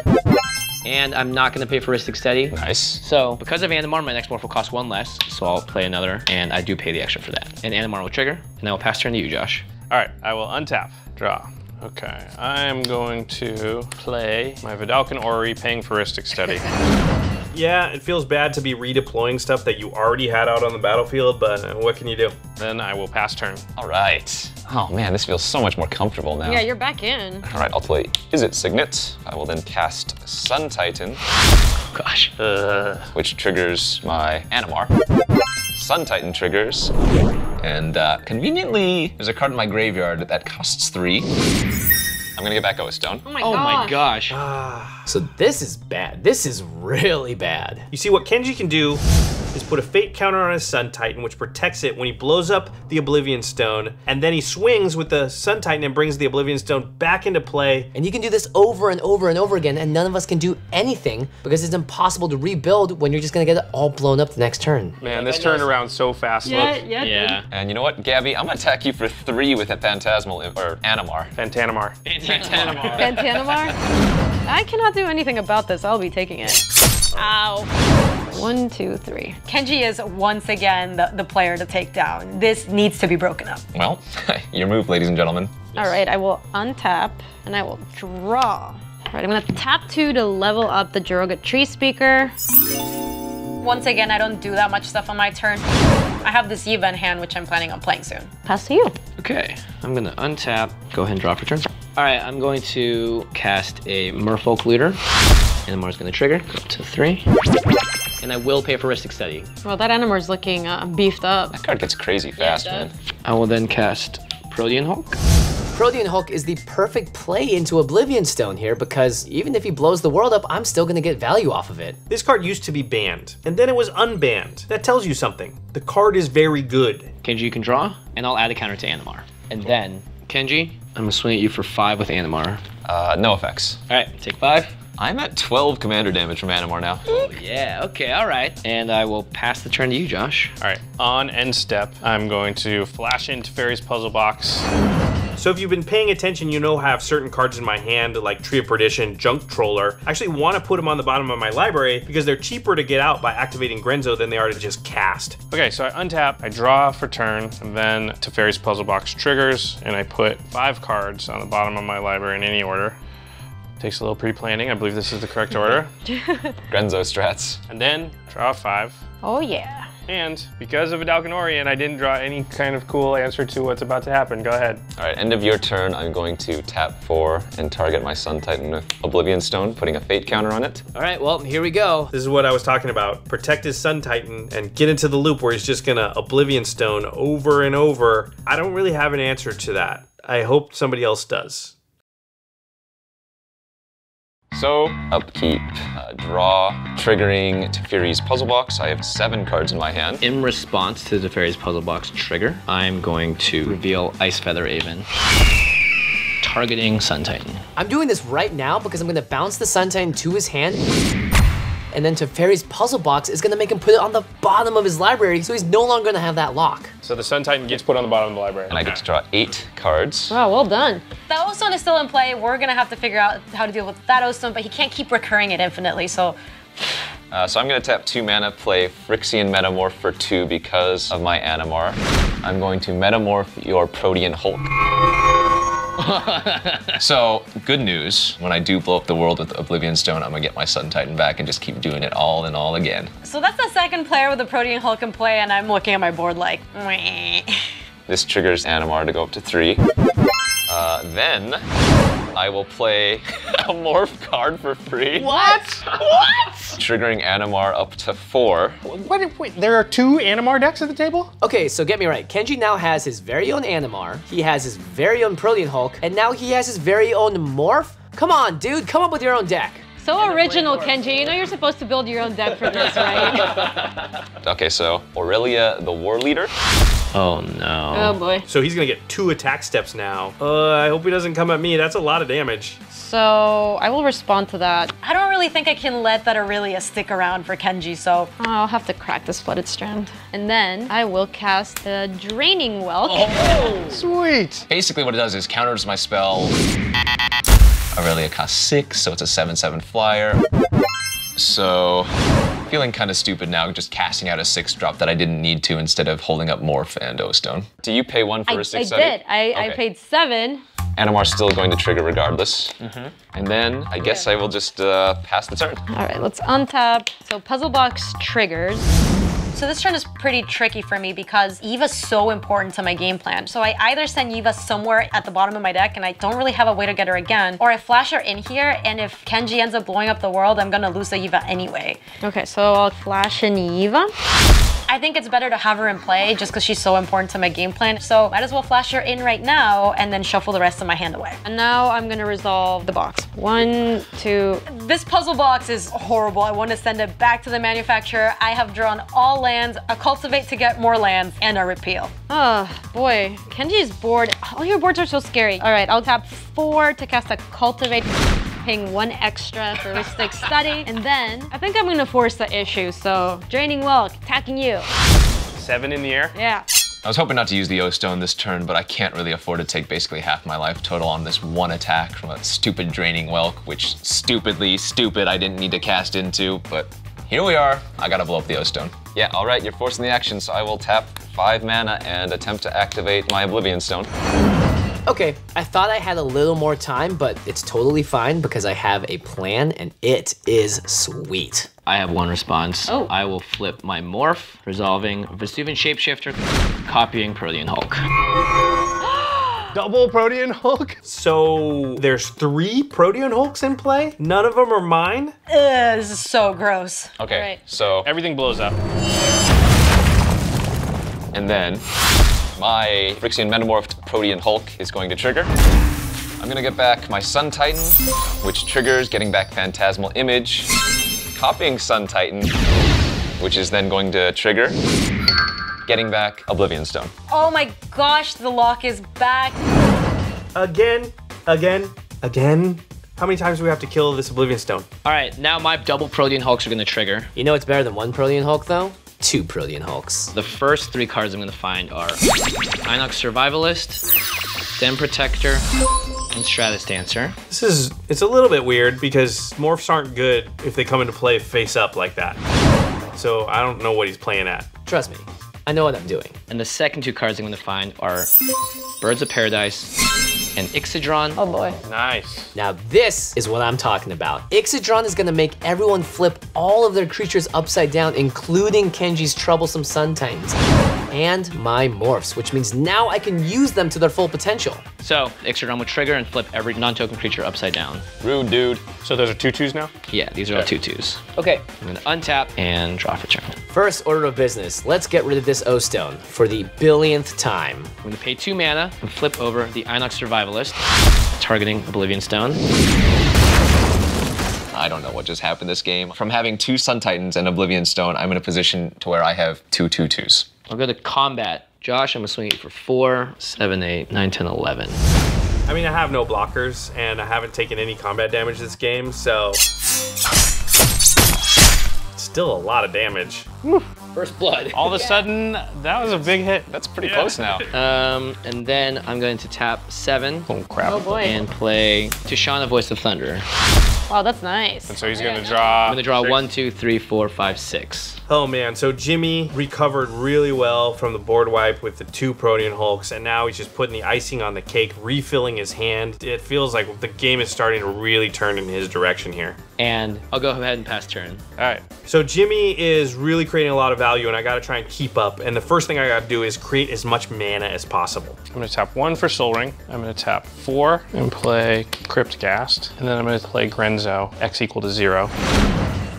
E: And I'm not gonna pay for Ristic Study.
C: Nice.
E: So, because of Animar, my next morph will cost 1 less, so I'll play another, and I do pay the extra for that. And Animar will trigger, and I will pass turn to you, Josh.
B: All right, I will untap, draw. Okay, I'm going to play my Vidalcan Ori, paying for Ristic Study. Yeah, it feels bad to be redeploying stuff that you already had out on the battlefield, but what can you do? Then I will pass turn.
C: All right. Oh man, this feels so much more comfortable now.
D: Yeah, you're back in.
C: All right, I'll play Is It Signet. I will then cast Sun Titan.
E: Gosh.
C: Which triggers my Animar. Sun Titan triggers. And conveniently, there's a card in my graveyard that costs 3. I'm gonna get back Oa Stone.
D: Oh
E: my gosh.
A: So this is bad. This is really bad.
B: You see, what Kenji can do is put a Fate counter on his Sun Titan, which protects it when he blows up the Oblivion Stone, and then he swings with the Sun Titan and brings the Oblivion Stone back into play.
A: And you can do this over and over and over again, and none of us can do anything because it's impossible to rebuild when you're just gonna get it all blown up the next turn.
B: Man, this turned around so fast. Look.
E: Yeah.
C: And you know what, Gabby? I'm gonna attack you for 3 with a Phantasmal, or Animar.
B: Phantanamar.
D: Phantanamar? I cannot do anything about this. I'll be taking it. Ow. 1, 2, 3. Kenji is once again the player to take down. This needs to be broken up.
C: Well, your move, ladies and gentlemen.
D: All right, I will untap and I will draw. All right, I'm gonna tap 2 to level up the Yoga Tree Speaker. Once again, I don't do that much stuff on my turn. I have this Yiva in hand, which I'm planning on playing soon. Pass to you.
E: Okay, I'm gonna untap, go ahead and draw for turn. All right, I'm going to cast a Merfolk Looter. Animar's gonna trigger, go up to 3. And I will pay for Ristic Study.
D: Well, that Animar's looking beefed up.
C: That card gets crazy fast, man.
E: I will then cast Protean Hulk.
A: Protean Hulk is the perfect play into Oblivion Stone here because even if he blows the world up, I'm still gonna get value off of it.
B: This card used to be banned, and then it was unbanned. That tells you something. The card is very good.
E: Kenji, you can draw, and I'll add a counter to Animar. And then, Kenji, I'm gonna swing at you for 5 with Animar.
C: No effects.
E: All right, take 5.
C: I'm at 12 commander damage from Animar now.
E: Oh, yeah, okay, all right. And I will pass the turn to you, Josh.
B: All right, on end step, I'm going to flash into Fairy's Puzzle Box. So if you've been paying attention, you know I have certain cards in my hand like Tree of Perdition, Junk Troller. I actually want to put them on the bottom of my library because they're cheaper to get out by activating Grenzo than they are to just cast. Okay, so I untap, I draw for turn, and then Teferi's Puzzle Box triggers, and I put 5 cards on the bottom of my library in any order. Takes a little pre-planning. I believe this is the correct order.
C: Grenzo strats.
B: And then draw 5.
D: Oh yeah.
B: And because of Vidalcan Ori, I didn't draw any kind of cool answer to what's about to happen. Go ahead.
C: All right, end of your turn, I'm going to tap 4 and target my Sun Titan with Oblivion Stone, putting a Fate counter on it.
A: All right, well, here we go.
B: This is what I was talking about. Protect his Sun Titan and get into the loop where he's just gonna Oblivion Stone over and over. I don't really have an answer to that. I hope somebody else does.
C: So, upkeep, draw, triggering Teferi's Puzzle Box. I have 7 cards in my hand.
E: In response to the Teferi's Puzzle Box trigger, I'm going to reveal Ice Feather Aven, targeting Sun Titan.
A: I'm doing this right now because I'm gonna bounce the Sun Titan to his hand, and then Teferi's Puzzle Box is gonna make him put it on the bottom of his library, so he's no longer gonna have that lock.
B: So the Sun Titan gets put on the bottom of the library.
C: And I get to draw 8 cards.
D: Wow, well done. The O-Stone is still in play. We're gonna have to figure out how to deal with that O-Stone, but he can't keep recurring it infinitely, so.
C: So I'm gonna tap 2 mana, play Phyrexian Metamorph for 2 because of my Animar. I'm going to Metamorph your Protean Hulk. So, good news. When I do blow up the world with Oblivion Stone, I'm gonna get my Sun Titan back and just keep doing it all and all again.
D: So that's the second player with the Protean Hulk in play, and I'm looking at my board like, meh.
C: This triggers Animar to go up to 3. Then I will play a morph card for free.
B: What? What?
C: Triggering Animar up to 4.
B: Wait, there are 2 Animar decks at the table?
A: Okay, so get me right. Kenji now has his very own Animar, he has his very own Protean Hulk, and now he has his very own Morph? Come on, dude, come up with your own deck.
D: So original, Kenji. You know you're supposed to build your own deck for this, right?
C: Okay, so Aurelia, the War Leader.
E: Oh no.
D: Oh boy.
B: So he's gonna get 2 attack steps now. I hope he doesn't come at me. That's a lot of damage.
D: So I will respond to that. I don't really think I can let that Aurelia stick around for Kenji, so I'll have to crack this Flooded Strand. And then I will cast the Draining Welk.
B: Oh, sweet.
C: Basically what it does is counters my spell. Aurelia costs 6, so it's a 7/7 flyer. So, feeling kind of stupid now, just casting out a 6-drop that I didn't need to instead of holding up Morph and O-Stone. Do you pay 1 for a 6?
D: I did. I paid 7.
C: Animar's still going to trigger regardless. And then I guess I will just pass the turn.
D: All right, let's untap. So Puzzle Box triggers. So this turn is pretty tricky for me because Eva's so important to my game plan. So I either send Eva somewhere at the bottom of my deck and I don't really have a way to get her again, or I flash her in here, and if Kenji ends up blowing up the world, I'm gonna lose the Eva anyway. Okay, so I'll flash in Eva. I think it's better to have her in play just because she's so important to my game plan. So might as well flash her in right now and then shuffle the rest of my hand away. And now I'm gonna resolve the box. 1, 2. This puzzle box is horrible. I want to send it back to the manufacturer. I have drawn all lands, a cultivate to get more lands, and a repeal. Oh boy, Kenji's board. All your boards are so scary. All right, I'll tap 4 to cast a cultivate, paying 1 extra for Mystic Study, and then I think I'm gonna force the issue, so Draining Welk, attacking you.
B: 7 in the air?
D: Yeah.
C: I was hoping not to use the O-Stone this turn, but I can't really afford to take basically half my life total on this 1 attack from a stupid Draining Welk, which stupid I didn't need to cast into, but here we are. I gotta blow up the O-Stone. Yeah, all right, you're forcing the action, so I will tap 5 mana and attempt to activate my Oblivion Stone.
A: Okay, I thought I had a little more time, but it's totally fine because I have a plan and it is sweet.
E: I have 1 response.
D: Oh.
E: I will flip my Morph, resolving Vesuvian Shapeshifter, copying Protean Hulk.
B: Double Protean Hulk? So there's 3 Protean Hulks in play? None of them are mine?
D: This is so gross.
C: Okay,
D: Right.
C: so
B: Everything blows up.
C: and then my Phyrexian Metamorphed Protean Hulk is going to trigger. I'm gonna get back my Sun Titan, which triggers getting back Phantasmal Image, copying Sun Titan, which is then going to trigger, getting back Oblivion Stone.
D: Oh my gosh, the lock is back.
B: Again. How many times do we have to kill this Oblivion Stone?
E: All right, now my double Protean Hulks are gonna trigger.
A: You know what's better than 1 Protean Hulk though? 2 Protean Hulks.
E: The first 3 cards I'm gonna find are Inox Survivalist, Den Protector, and Stratus Dancer.
B: It's a little bit weird because morphs aren't good if they come into play face up like that. So I don't know what he's playing at.
A: Trust me, I know what I'm doing.
E: And the second 2 cards I'm gonna find are Birds of Paradise and Ixidron.
D: Oh boy.
B: Nice.
A: Now this is what I'm talking about. Ixidron is gonna make everyone flip all of their creatures upside down, including Kenji's troublesome Sun Titans. And my morphs, which means now I can use them to their full potential.
E: So Ixidron would trigger and flip every non-token creature upside down.
C: Rude, dude.
B: So those are 2/2s now?
E: Yeah, these are all 2/2s. Okay, I'm gonna untap and draw for turn.
A: First order of business, let's get rid of this O-Stone for the billionth time.
E: I'm gonna pay 2 mana and flip over the Inox Survivalist, targeting Oblivion Stone.
C: I don't know what just happened this game. From having 2 Sun Titans and Oblivion Stone, I'm in a position to where I have 2 2/2s.
E: I'll go to combat. Josh, I'm gonna swing it for 4, 7, 8, 9, 10, 11.
B: I mean, I have no blockers and I haven't taken any combat damage this game, so still a lot of damage.
E: First blood.
B: All of a sudden, that was a big hit.
C: That's pretty close now.
E: And then I'm going to tap 7
B: Oh crap.
D: Oh boy.
E: and play Tushana, Voice of Thunder.
D: Wow, that's nice.
B: So he's gonna draw.
E: I'm gonna draw 1, 2, 3, 4, 5, 6.
B: Oh man, so Jimmy recovered really well from the board wipe with the 2 Protean Hulks, and now he's just putting the icing on the cake, refilling his hand. It feels like the game is starting to really turn in his direction here.
E: And I'll go ahead and pass turn.
B: All right, so Jimmy is really creating a lot of value, and I gotta try and keep up. And the first thing I gotta do is create as much mana as possible.
F: I'm gonna tap 1 for Soul Ring. I'm gonna tap 4 and play Crypt Ghast. And then I'm gonna play Grenzo, X equal to 0.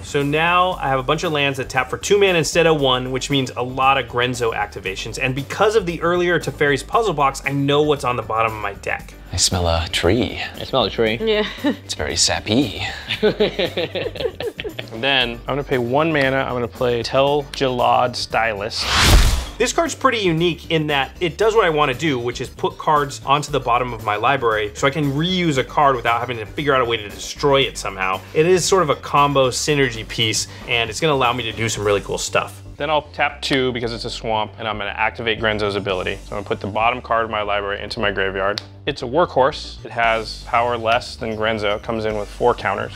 B: So now I have a bunch of lands that tap for 2 mana instead of 1, which means a lot of Grenzo activations. And because of the earlier Teferi's puzzle box, I know what's on the bottom of my deck.
C: I smell a tree.
E: I smell a tree.
D: Yeah.
C: It's very sappy.
F: And then I'm gonna pay 1 mana. I'm gonna play Tel Jalad Stylus.
B: This card's pretty unique in that it does what I want to do, which is put cards onto the bottom of my library so I can reuse a card without having to figure out a way to destroy it somehow. It is sort of a combo synergy piece, and it's going to allow me to do some really cool stuff.
F: Then I'll tap 2 because it's a swamp, and I'm gonna activate Grenzo's ability. So I'm gonna put the bottom card of my library into my graveyard. It's a workhorse. It has power less than Grenzo. It comes in with 4 counters.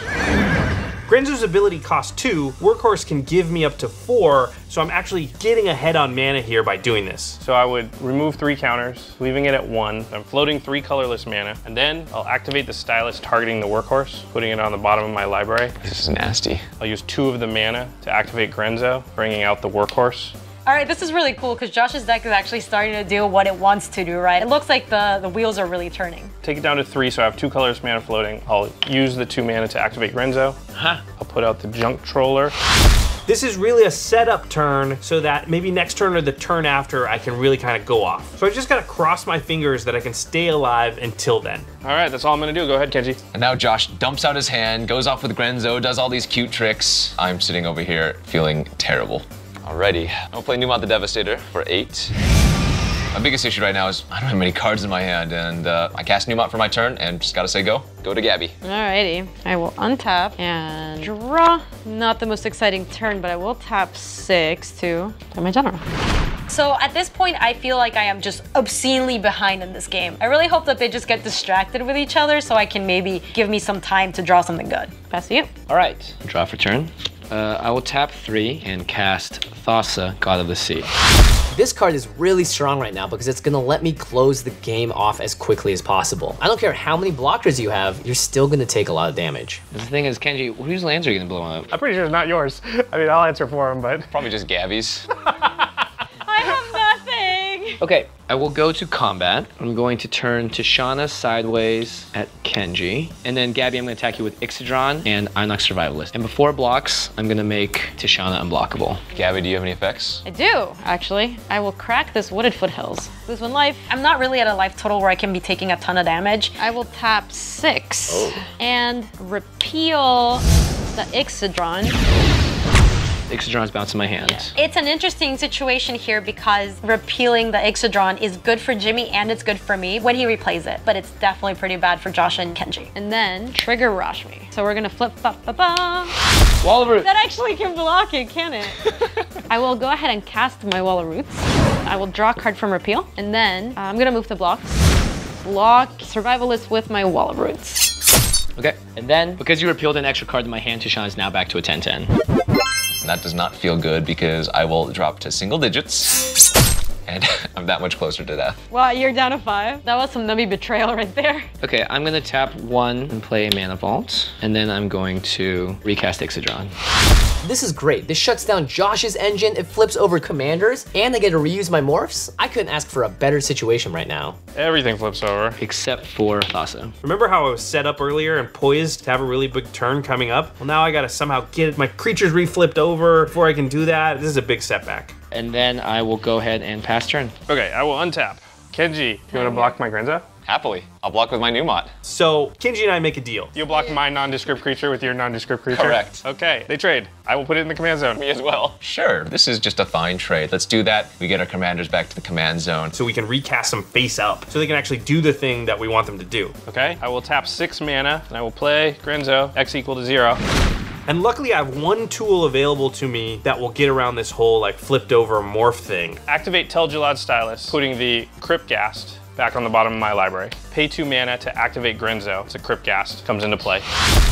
B: Grenzo's ability costs 2, Workhorse can give me up to 4, so I'm actually getting ahead on mana here by doing this.
F: So I would remove 3 counters, leaving it at 1. I'm floating 3 colorless mana, and then I'll activate the Stylus targeting the Workhorse, putting it on the bottom of my library.
C: This is nasty.
F: I'll use 2 of the mana to activate Grenzo, bringing out the Workhorse.
D: All right, this is really cool because Josh's deck is actually starting to do what it wants to do, right? It looks like the wheels are really turning.
F: Take it down to 3, so I have 2 colorless mana floating. I'll use the 2 mana to activate Grenzo. I'll put out the Junk Troller.
B: This is really a setup turn so that maybe next turn or the turn after I can really kind of go off. So I just gotta cross my fingers that I can stay alive until then.
F: All right, that's all I'm gonna do. Go ahead, Kenji.
C: And now Josh dumps out his hand, goes off with Grenzo, does all these cute tricks. I'm sitting over here feeling terrible. Alrighty, I'll play Numot the Devastator for 8. My biggest issue right now is I don't have many cards in my hand, and I cast Numot for my turn, and just gotta say go. Go to Gabby.
D: Alrighty, I will untap and draw. Not the most exciting turn, but I will tap 6 to play my general. So at this point, I feel like I am just obscenely behind in this game. I really hope that they just get distracted with each other so I can maybe give me some time to draw something good. Pass to you.
E: All right, draw for turn. I will tap 3 and cast Thassa, God of the Sea.
A: This card is really strong right now because it's gonna let me close the game off as quickly as possible. I don't care how many blockers you have, you're still gonna take a lot of damage.
E: The thing is, Kenji, whose lands are you gonna blow up?
F: I'm pretty sure it's not yours. I mean, I'll answer for him, but.
C: Probably just Gabby's.
D: I have nothing.
E: Okay, I will go to combat. I'm going to turn Tishana sideways at Kenji. And then Gabby, I'm gonna attack you with Ixodron and Inox Survivalist. And before it blocks, I'm gonna make Tishana unblockable.
C: Gabby, do you have any effects?
D: I do, actually. I will crack this Wooded Foothills. Lose 1 life. I'm not really at a life total where I can be taking a ton of damage. I will tap 6 and repeal the Ixodron.
E: Ixodron's bouncing my hand.
D: It's an interesting situation here because repealing the Ixodron is good for Jimmy and it's good for me when he replays it, but it's definitely pretty bad for Josh and Kenji. And then trigger Rashmi. So we're gonna flip
E: Wall of Roots.
D: That actually can block it, can it? I will go ahead and cast my Wall of Roots. I will draw a card from repeal, and then I'm gonna move the blocks. Block Survivalist with my Wall of Roots.
E: Okay, and then because you repealed an extra card in my hand, Tishana is now back to a 10-10.
C: That does not feel good because I will drop to single digits. And I'm that much closer to death.
D: Wow, you're down to 5. That was some Nummy betrayal right there.
E: Okay, I'm gonna tap 1 and play a Mana Vault. And then I'm going to recast Ixodron.
A: This is great. This shuts down Josh's engine, it flips over commanders, and I get to reuse my morphs. I couldn't ask for a better situation right now.
F: Everything flips over.
E: Except for Thassa.
B: Remember how I was set up earlier and poised to have a really big turn coming up? Well, now I gotta somehow get my creatures reflipped over before I can do that. This is a big setback.
E: And then I will go ahead and pass turn.
F: Okay, I will untap. Kenji, you wanna block my Grenzo?
C: Happily, I'll block with my Numot.
B: So Kenji and I make a deal.
F: You'll block my nondescript creature with your nondescript creature?
C: Correct.
F: Okay, they trade. I will put it in the command zone.
C: Me as well. Sure, this is just a fine trade. Let's do that. We get our commanders back to the command zone.
B: So we can recast them face up so they can actually do the thing that we want them to do.
F: Okay, I will tap 6 mana, and I will play Grenzo, X equal to 0.
B: And luckily I have 1 tool available to me that will get around this whole like flipped over morph thing.
F: Activate Tel Jalad Stylus, putting the Crypt Ghast back on the bottom of my library. Pay 2 mana to activate Grenzo. It's a Crypt Ghast, comes into play.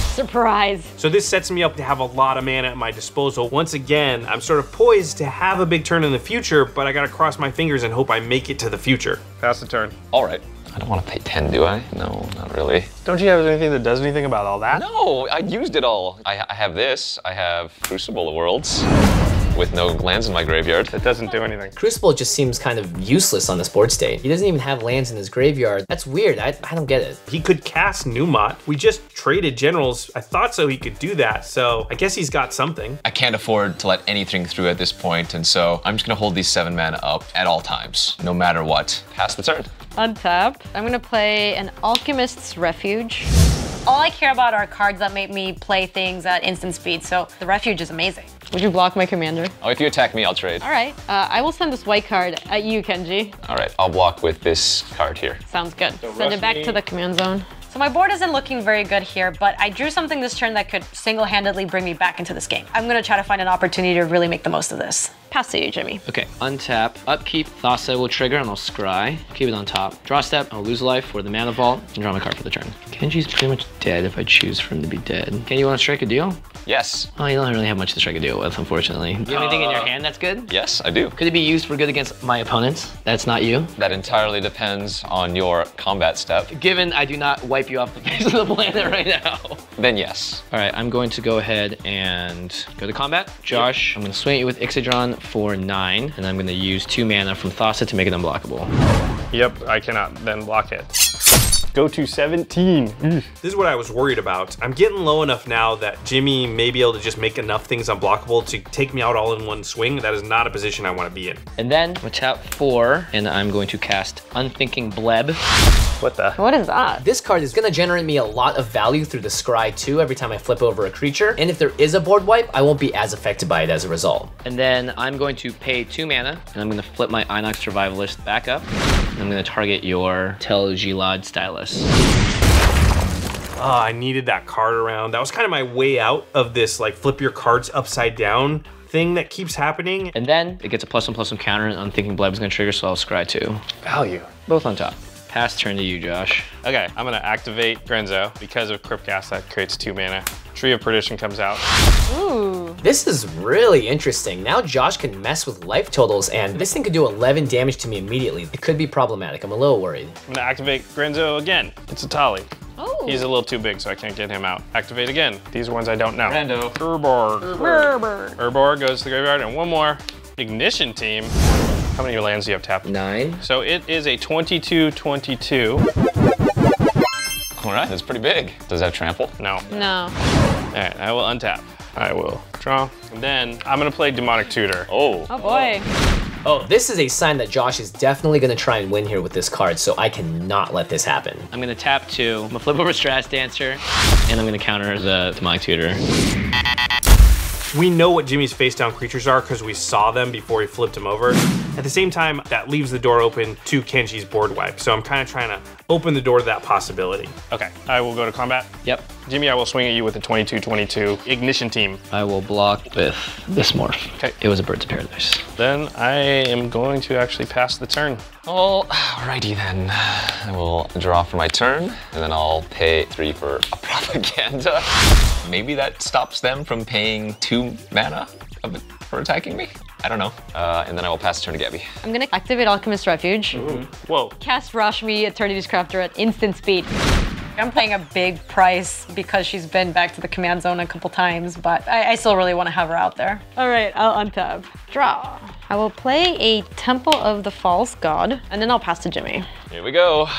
D: Surprise.
B: So this sets me up to have a lot of mana at my disposal. Once again, I'm sort of poised to have a big turn in the future, but I gotta cross my fingers and hope I make it to the future.
F: Pass the turn.
C: All right. I don't want to pay 10, do I? No, not really.
F: Don't you have anything that does anything about all that?
C: No, I used it all. I have this. I have Crucible of Worlds with no lands in my graveyard.
F: It doesn't do anything.
A: Crucible just seems kind of useless on this board state. He doesn't even have lands in his graveyard. That's weird. I don't get it.
B: He could cast Numot. We just traded generals. I thought so he could do that, so I guess he's got something.
C: I can't afford to let anything through at this point, and so I'm just gonna hold these 7 mana up at all times, no matter what. Pass the turn.
D: Untap. I'm gonna play an Alchemist's Refuge. All I care about are cards that make me play things at instant speed, so the Refuge is amazing. Would you block my commander?
C: Oh, if you attack me, I'll trade.
D: All right, I will send this white card at you, Kenji.
C: All right, I'll block with this card here.
D: Sounds good.
F: So
D: Send it back
F: Rashmi-
D: to the command zone. So my board isn't looking very good here, but I drew something this turn that could single-handedly bring me back into this game. I'm gonna try to find an opportunity to really make the most of this. Pass to you, Jimmy.
E: Okay, untap, upkeep, Thassa will trigger and I'll scry. Keep it on top. Draw step, I'll lose life for the mana vault and draw my card for the turn. Kenji's pretty much dead if I choose for him to be dead. Kenji, you wanna strike a deal?
C: Yes.
E: Oh, you don't really have much to strike a deal with, unfortunately. Do you have anything in your hand that's good?
C: Yes, I do.
E: Could it be used for good against my opponents? That's not you?
C: That entirely depends on your combat step.
E: Given I do not wipe you off the face of the planet right now.
C: Then yes.
E: All right, I'm going to go ahead and go to combat. Josh, I'm gonna swing at you with Ixodron for 9, and I'm gonna use 2 mana from Thassa to make it unblockable.
F: Yep, I cannot then block it. Go to 17.
B: This is what I was worried about. I'm getting low enough now that Jimmy may be able to just make enough things unblockable to take me out all in one swing. That is not a position I want to be in.
E: And then I'm gonna tap 4, and I'm going to cast Unthinking Bleb.
F: What the?
D: What is that?
A: This card is gonna generate me a lot of value through the scry too every time I flip over a creature. And if there is a board wipe, I won't be as affected by it as a result.
E: And then I'm going to pay 2 mana, and I'm gonna flip my Inox Survivalist back up. And I'm gonna target your Tel Gilad Stylus.
B: Oh, I needed that card around. That was kind of my way out of this like flip your cards upside down thing that keeps happening.
E: And then it gets a +1/+1 counter, and Unthinking Bleb is gonna trigger, so I'll scry 2.
F: Value.
E: Both on top. Pass turn to you, Josh.
F: Okay, I'm gonna activate Grenzo. Because of Cryptcast, that creates 2 mana. Tree of Perdition comes out.
D: Ooh.
A: This is really interesting. Now Josh can mess with life totals, and this thing could do 11 damage to me immediately. It could be problematic. I'm a little worried.
F: I'm gonna activate Grenzo again. It's a Tali.
D: Oh.
F: He's a little too big, so I can't get him out. Activate again. These ones I don't know.
C: Rando.
F: Urborg. Urborg goes to the graveyard, and one more. Ignition Team. How many lands do you have tapped?
E: 9.
F: So it is a 22/22.
C: All right, that's pretty big. Does that trample?
F: No.
D: No.
F: All right, I will untap. I will draw. And then I'm gonna play Demonic Tutor.
C: Oh.
D: Oh boy.
A: Oh, this is a sign that Josh is definitely gonna try and win here with this card, so I cannot let this happen.
E: I'm gonna tap 2. I'm gonna flip over Stratus Dancer, and I'm gonna counter the Demonic Tutor.
B: We know what Jimmy's face down creatures are because we saw them before he flipped them over. At the same time, that leaves the door open to Kenji's board wipe. So I'm kind of trying to open the door to that possibility.
F: Okay, I will go to combat.
E: Yep.
F: Jimmy, I will swing at you with a 22/22 Ignition Team.
E: I will block with this morph.
F: Okay.
E: It was a Birds of Paradise.
F: Then I am going to actually pass the turn.
C: Oh, alrighty then. I will draw for my turn, and then I'll pay 3 for a propaganda. Maybe that stops them from paying 2 mana for attacking me? I don't know. And then I will pass the turn to Gaby.
D: I'm gonna activate Alchemist Refuge.
F: Whoa.
D: Cast Rashmi, Eternity's Crafter at instant speed. I'm paying a big price because she's been back to the command zone a couple times, but I still really want to have her out there. All right, I'll untap. Draw. I will play a Temple of the False God, and then I'll pass to Jimmy.
C: Here we go.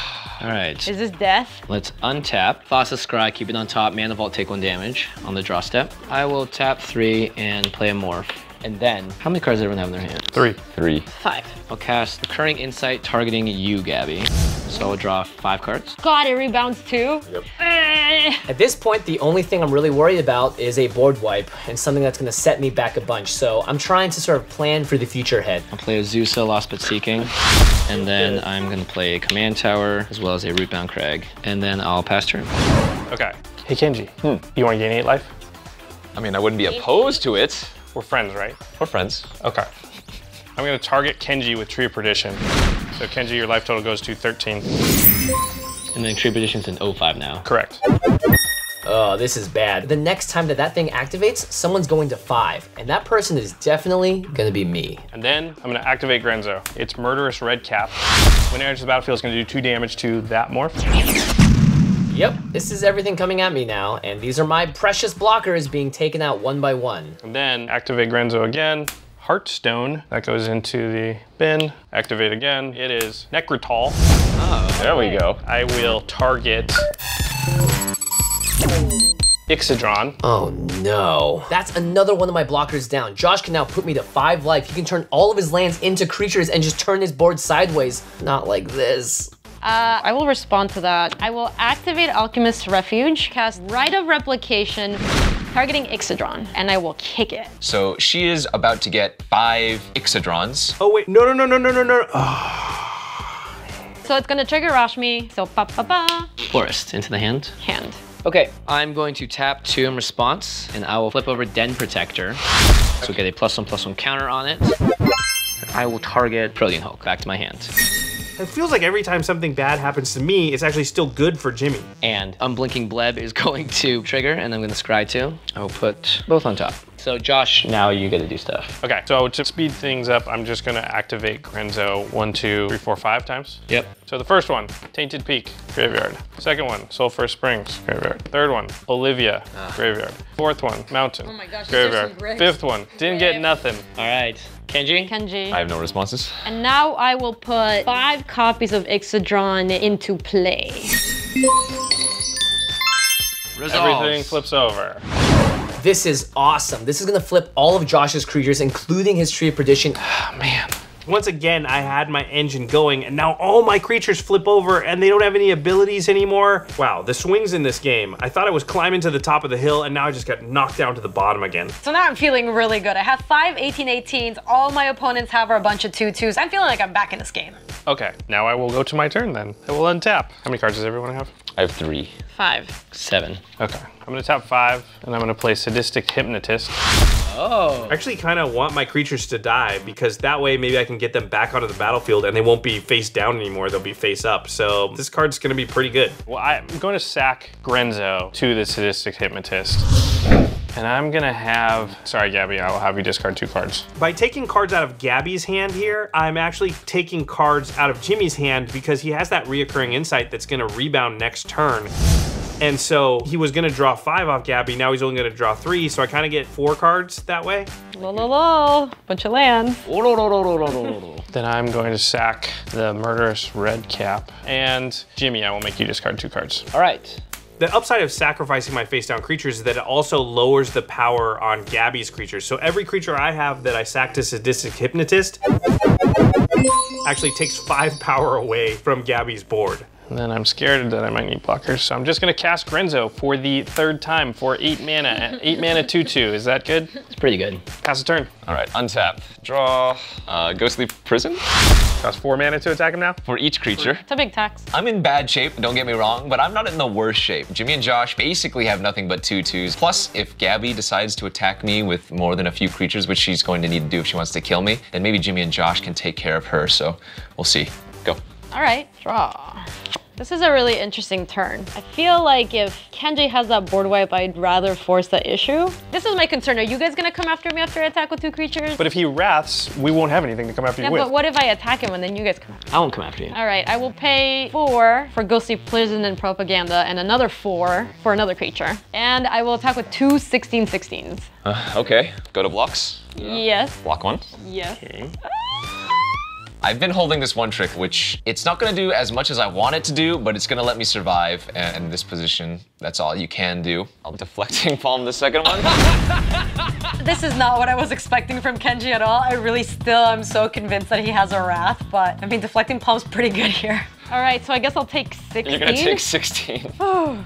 E: All right.
D: Is this death?
E: Let's untap. Thassa Scry, keep it on top. Mana Vault, take 1 damage on the draw step. I will tap 3 and play a morph. And then, how many cards does everyone have in their hand?
F: 3.
C: 3.
D: 5.
E: I'll cast Recurring Insight targeting you, Gaby. So I'll draw 5 cards.
D: God, it rebounds too?
C: Yep.
A: At this point, the only thing I'm really worried about is a board wipe and something that's gonna set me back a bunch. So I'm trying to sort of plan for the future ahead.
E: I'll play a Zusa, Lost But Seeking. And then I'm gonna play a Command Tower, as well as a Rootbound Crag. And then I'll pass turn.
F: Okay. Hey, Kenji. You want to gain 8 life?
C: I mean, I wouldn't be opposed to it.
F: We're friends, right?
C: We're friends.
F: Okay. I'm going to target Kenji with Tree of Perdition. So, Kenji, your life total goes to 13.
E: And then Tree Petition's in 05 now.
F: Correct.
A: Oh, this is bad. The next time that thing activates, someone's going to 5, and that person is definitely gonna be me.
F: And then I'm gonna activate Grenzo. Its murderous red cap. When it enters the battlefield, it's gonna do 2 damage to that morph.
A: Yep, this is everything coming at me now, and these are my precious blockers being taken out one by one.
F: And then activate Grenzo again. Heartstone, that goes into the bin. Activate again. It is Necrotol.
C: Oh, there we go.
F: I will target Ixodron.
A: Oh no. That's another one of my blockers down. Josh can now put me to 5 life. He can turn all of his lands into creatures and just turn his board sideways. Not like this.
D: I will respond to that. I will activate Alchemist's Refuge, cast Rite of Replication, targeting Ixodron, and I will kick it.
C: So she is about to get 5 Ixodrons.
B: Oh wait, no.
D: So it's gonna trigger Rashmi, so pa-pa-pa.
E: Forest into the hand.
D: Hand.
E: Okay, I'm going to tap 2 in response, and I will flip over Den Protector. So get a +1/+1 counter on it. I will target Protean Hulk back to my hand.
B: It feels like every time something bad happens to me, it's actually still good for Jimmy.
E: And Unblinking Bleb is going to trigger, and I'm gonna scry 2. I will put both on top. So Josh, now you get to do stuff.
F: Okay, so to speed things up, I'm just gonna activate Grenzo 1, 2, 3, 4, 5 times.
E: Yep.
F: So the first one, Tainted Peak, graveyard. Second one, Sulphur Springs, graveyard. Third one, Olivia, graveyard. Fourth one, Mountain,
D: Oh my gosh, these are
F: graveyard.
D: some great-
F: Fifth one, didn't get nothing.
E: All right, Kenji?
D: Kenji.
C: I have no responses.
D: And now I will put 5 copies of Ixodron into play.
E: Resolves.
F: Everything flips over.
A: This is awesome. This is gonna flip all of Josh's creatures, including his Tree of Perdition.
B: Oh, man. Once again, I had my engine going, and now all my creatures flip over, and they don't have any abilities anymore. Wow, the swings in this game. I thought I was climbing to the top of the hill, and now I just got knocked down to the bottom again.
D: So now I'm feeling really good. I have 5 18/18s. All my opponents have are a bunch of 2/2s. I'm feeling like I'm back in this game.
F: Okay, now I will go to my turn then. I will untap. How many cards does everyone have?
C: I have 3.
D: 5.
E: 7.
F: Okay, I'm gonna tap 5, and I'm gonna play Sadistic Hypnotist.
E: Oh.
B: I actually kind of want my creatures to die, because that way maybe I can get them back onto the battlefield, and they won't be face down anymore. They'll be face up. So this card's gonna be pretty good.
F: Well, I'm going to sack Grenzo to the Sadistic Hypnotist. And I'm gonna have, sorry Gabby, I will have you discard 2 cards.
B: By taking cards out of Gabby's hand here, I'm actually taking cards out of Jimmy's hand, because he has that reoccurring insight that's gonna rebound next turn. And so he was gonna draw 5 off Gabby, now he's only gonna draw 3, so I kind of get 4 cards that way.
D: Lol. Bunch of lands.
F: Then I'm going to sack the Murderous Red Cap. And Jimmy, I will make you discard 2 cards.
E: All right.
B: The upside of sacrificing my face down creatures is that it also lowers the power on Gabby's creatures. So every creature I have that I sack to Sadistic Hypnotist actually takes 5 power away from Gabby's board.
F: And then I'm scared that I might need blockers, so I'm just gonna cast Grenzo for the 3rd time for 8 mana. 8 mana 2/2, is that good?
E: It's pretty good.
F: Pass a turn.
C: All right, untap. Draw Ghostly Prison
F: Cost 4 mana to attack him now.
C: for each creature.
D: It's a big tax.
C: I'm in bad shape, don't get me wrong, but I'm not in the worst shape. Jimmy and Josh basically have nothing but 2/2s. Plus, if Gabby decides to attack me with more than a few creatures, which she's going to need to do if she wants to kill me, then maybe Jimmy and Josh can take care of her, so we'll see. Go.
D: All right, draw. This is a really interesting turn. I feel like if Kenji has that board wipe, I'd rather force the issue. This is my concern. Are you guys gonna come after me after I attack with 2 creatures?
F: But if he wraths, we won't have anything to come after
D: Yeah,
F: you with.
D: but what if I attack him and then you guys come after me?
E: I won't come after you.
D: All right, I will pay 4 for Ghostly Prison and Propaganda and another 4 for another creature. And I will attack with 2 16/16s.
C: Okay, go to blocks.
D: Yes,
C: Block 1.
D: yes.
C: I've been holding this one trick, which it's not gonna do as much as I want it to do, but it's gonna let me survive. And in this position, that's all you can do. I'm deflecting palm the second one.
D: This is not what I was expecting from Kenji at all. I really still am so convinced that he has a wrath, but I mean, deflecting palm's pretty good here. All right, so I guess I'll take 16.
C: You're gonna take 16.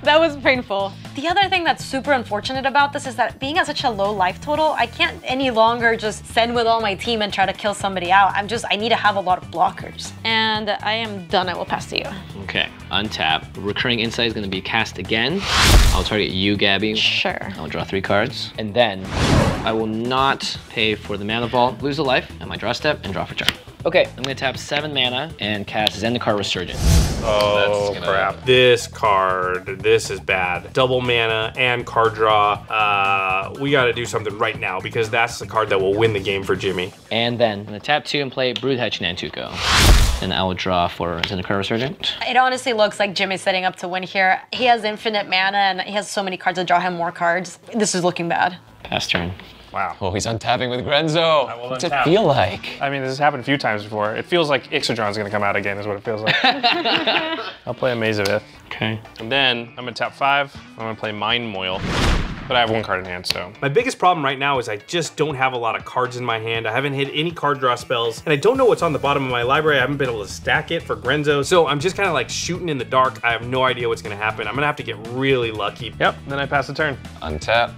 D: That was painful. The other thing that's super unfortunate about this is that being at such a low life total, I can't any longer just send with all my team and try to kill somebody out. I need to have a lot of blockers. And I am done, I will pass to you.
E: Okay, untap. Recurring Insight is gonna be cast again. I'll target you, Gabby.
D: Sure.
E: I'll draw 3 cards. And then I will not pay for the mana vault, lose a life, and my draw step, and draw for turn. Okay, I'm gonna tap 7 mana and cast Zendikar Resurgent.
F: Oh,
C: That's gonna-
F: crap. This card, this is bad. Double mana and card draw. We gotta do something right now because that's the card that will win the game for Jimmy.
E: And then I'm gonna tap 2 and play Broodhatch Nantuko. And I will draw for Zendikar Resurgent.
D: It honestly looks like Jimmy's setting up to win here. He has infinite mana and he has so many cards that draw him more cards. This is looking bad.
E: Pass turn.
F: Wow.
C: Oh, he's untapping with Grenzo.
F: will
C: What's it
F: untap.
C: feel like?
F: I mean, this has happened a few times before. It feels like Ixodron's gonna come out again, is what it feels like. I'll play a Maze of Ith.
E: Okay.
F: And then I'm gonna tap 5. I'm gonna play Mind Moil. But I have 1 card in hand, so.
B: My biggest problem right now is I just don't have a lot of cards in my hand. I haven't hit any card draw spells, and I don't know what's on the bottom of my library. I haven't been able to stack it for Grenzo, so I'm just kind of like shooting in the dark. I have no idea what's gonna happen. I'm gonna have to get really lucky.
F: Yep, then I pass the turn.
C: Untap,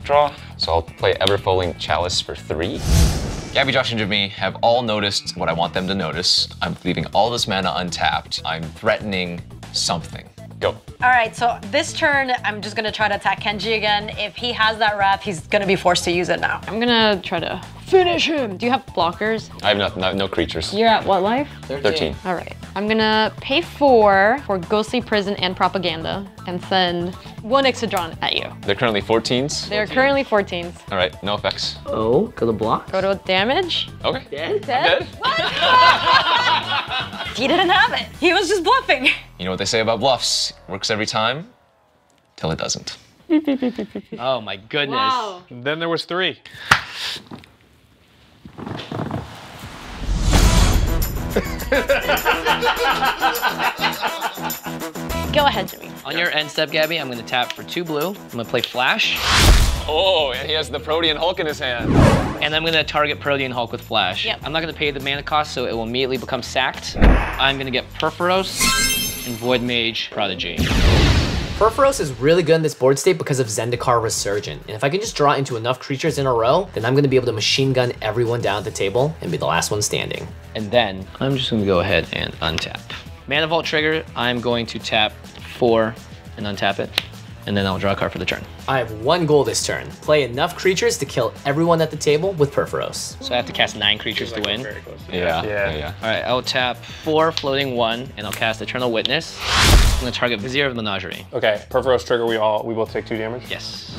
C: draw. So I'll play Everfolding Chalice for 3. Gabby, Josh, and Jimmy have all noticed what I want them to notice. I'm leaving all this mana untapped. I'm threatening something. Go.
D: All right, so this turn, I'm just gonna try to attack Kenji again. If he has that wrath, he's gonna be forced to use it now.
G: I'm gonna try to finish him. Do you have blockers?
C: I have no creatures.
G: You're at what life?
C: 13.
G: All right. I'm gonna pay 4 for Ghostly Prison and Propaganda and send 1 Ixodron at you.
C: They're currently 14s.
G: They're currently 14s.
C: All right, no effects.
E: Oh, go to block.
G: Go to damage.
C: Okay.
G: Dead?
C: Dead.
D: He didn't have it. He was just bluffing.
C: You know what they say about bluffs? Works every time, till it doesn't.
E: Oh my goodness.
F: Then there was 3.
G: Go ahead, Jimmy.
E: On your end step, Gabby, I'm gonna tap for 2 blue. I'm gonna play Flash.
C: Oh, and he has the Protean Hulk in his hand.
E: And I'm gonna target Protean Hulk with Flash.
G: Yep.
E: I'm not gonna pay the mana cost, so it will immediately become sacked. I'm gonna get Perforos and Void Mage Prodigy.
A: Perforos is really good in this board state because of Zendikar Resurgent. And if I can just draw into enough creatures in a row, then I'm gonna be able to machine gun everyone down at the table and be the last one standing.
E: And then I'm just gonna go ahead and untap. Mana Vault trigger, I'm going to tap 4 and untap it. And then I'll draw a card for the turn.
A: I have 1 goal this turn. Play enough creatures to kill everyone at the table with Perforos.
E: So I have to cast 9 creatures to win.
C: Yeah.
E: All right, I'll tap 4 floating 1 and I'll cast Eternal Witness. I'm gonna target Vizier of Menagerie.
F: Okay, Perforos trigger, we both take 2 damage?
E: Yes.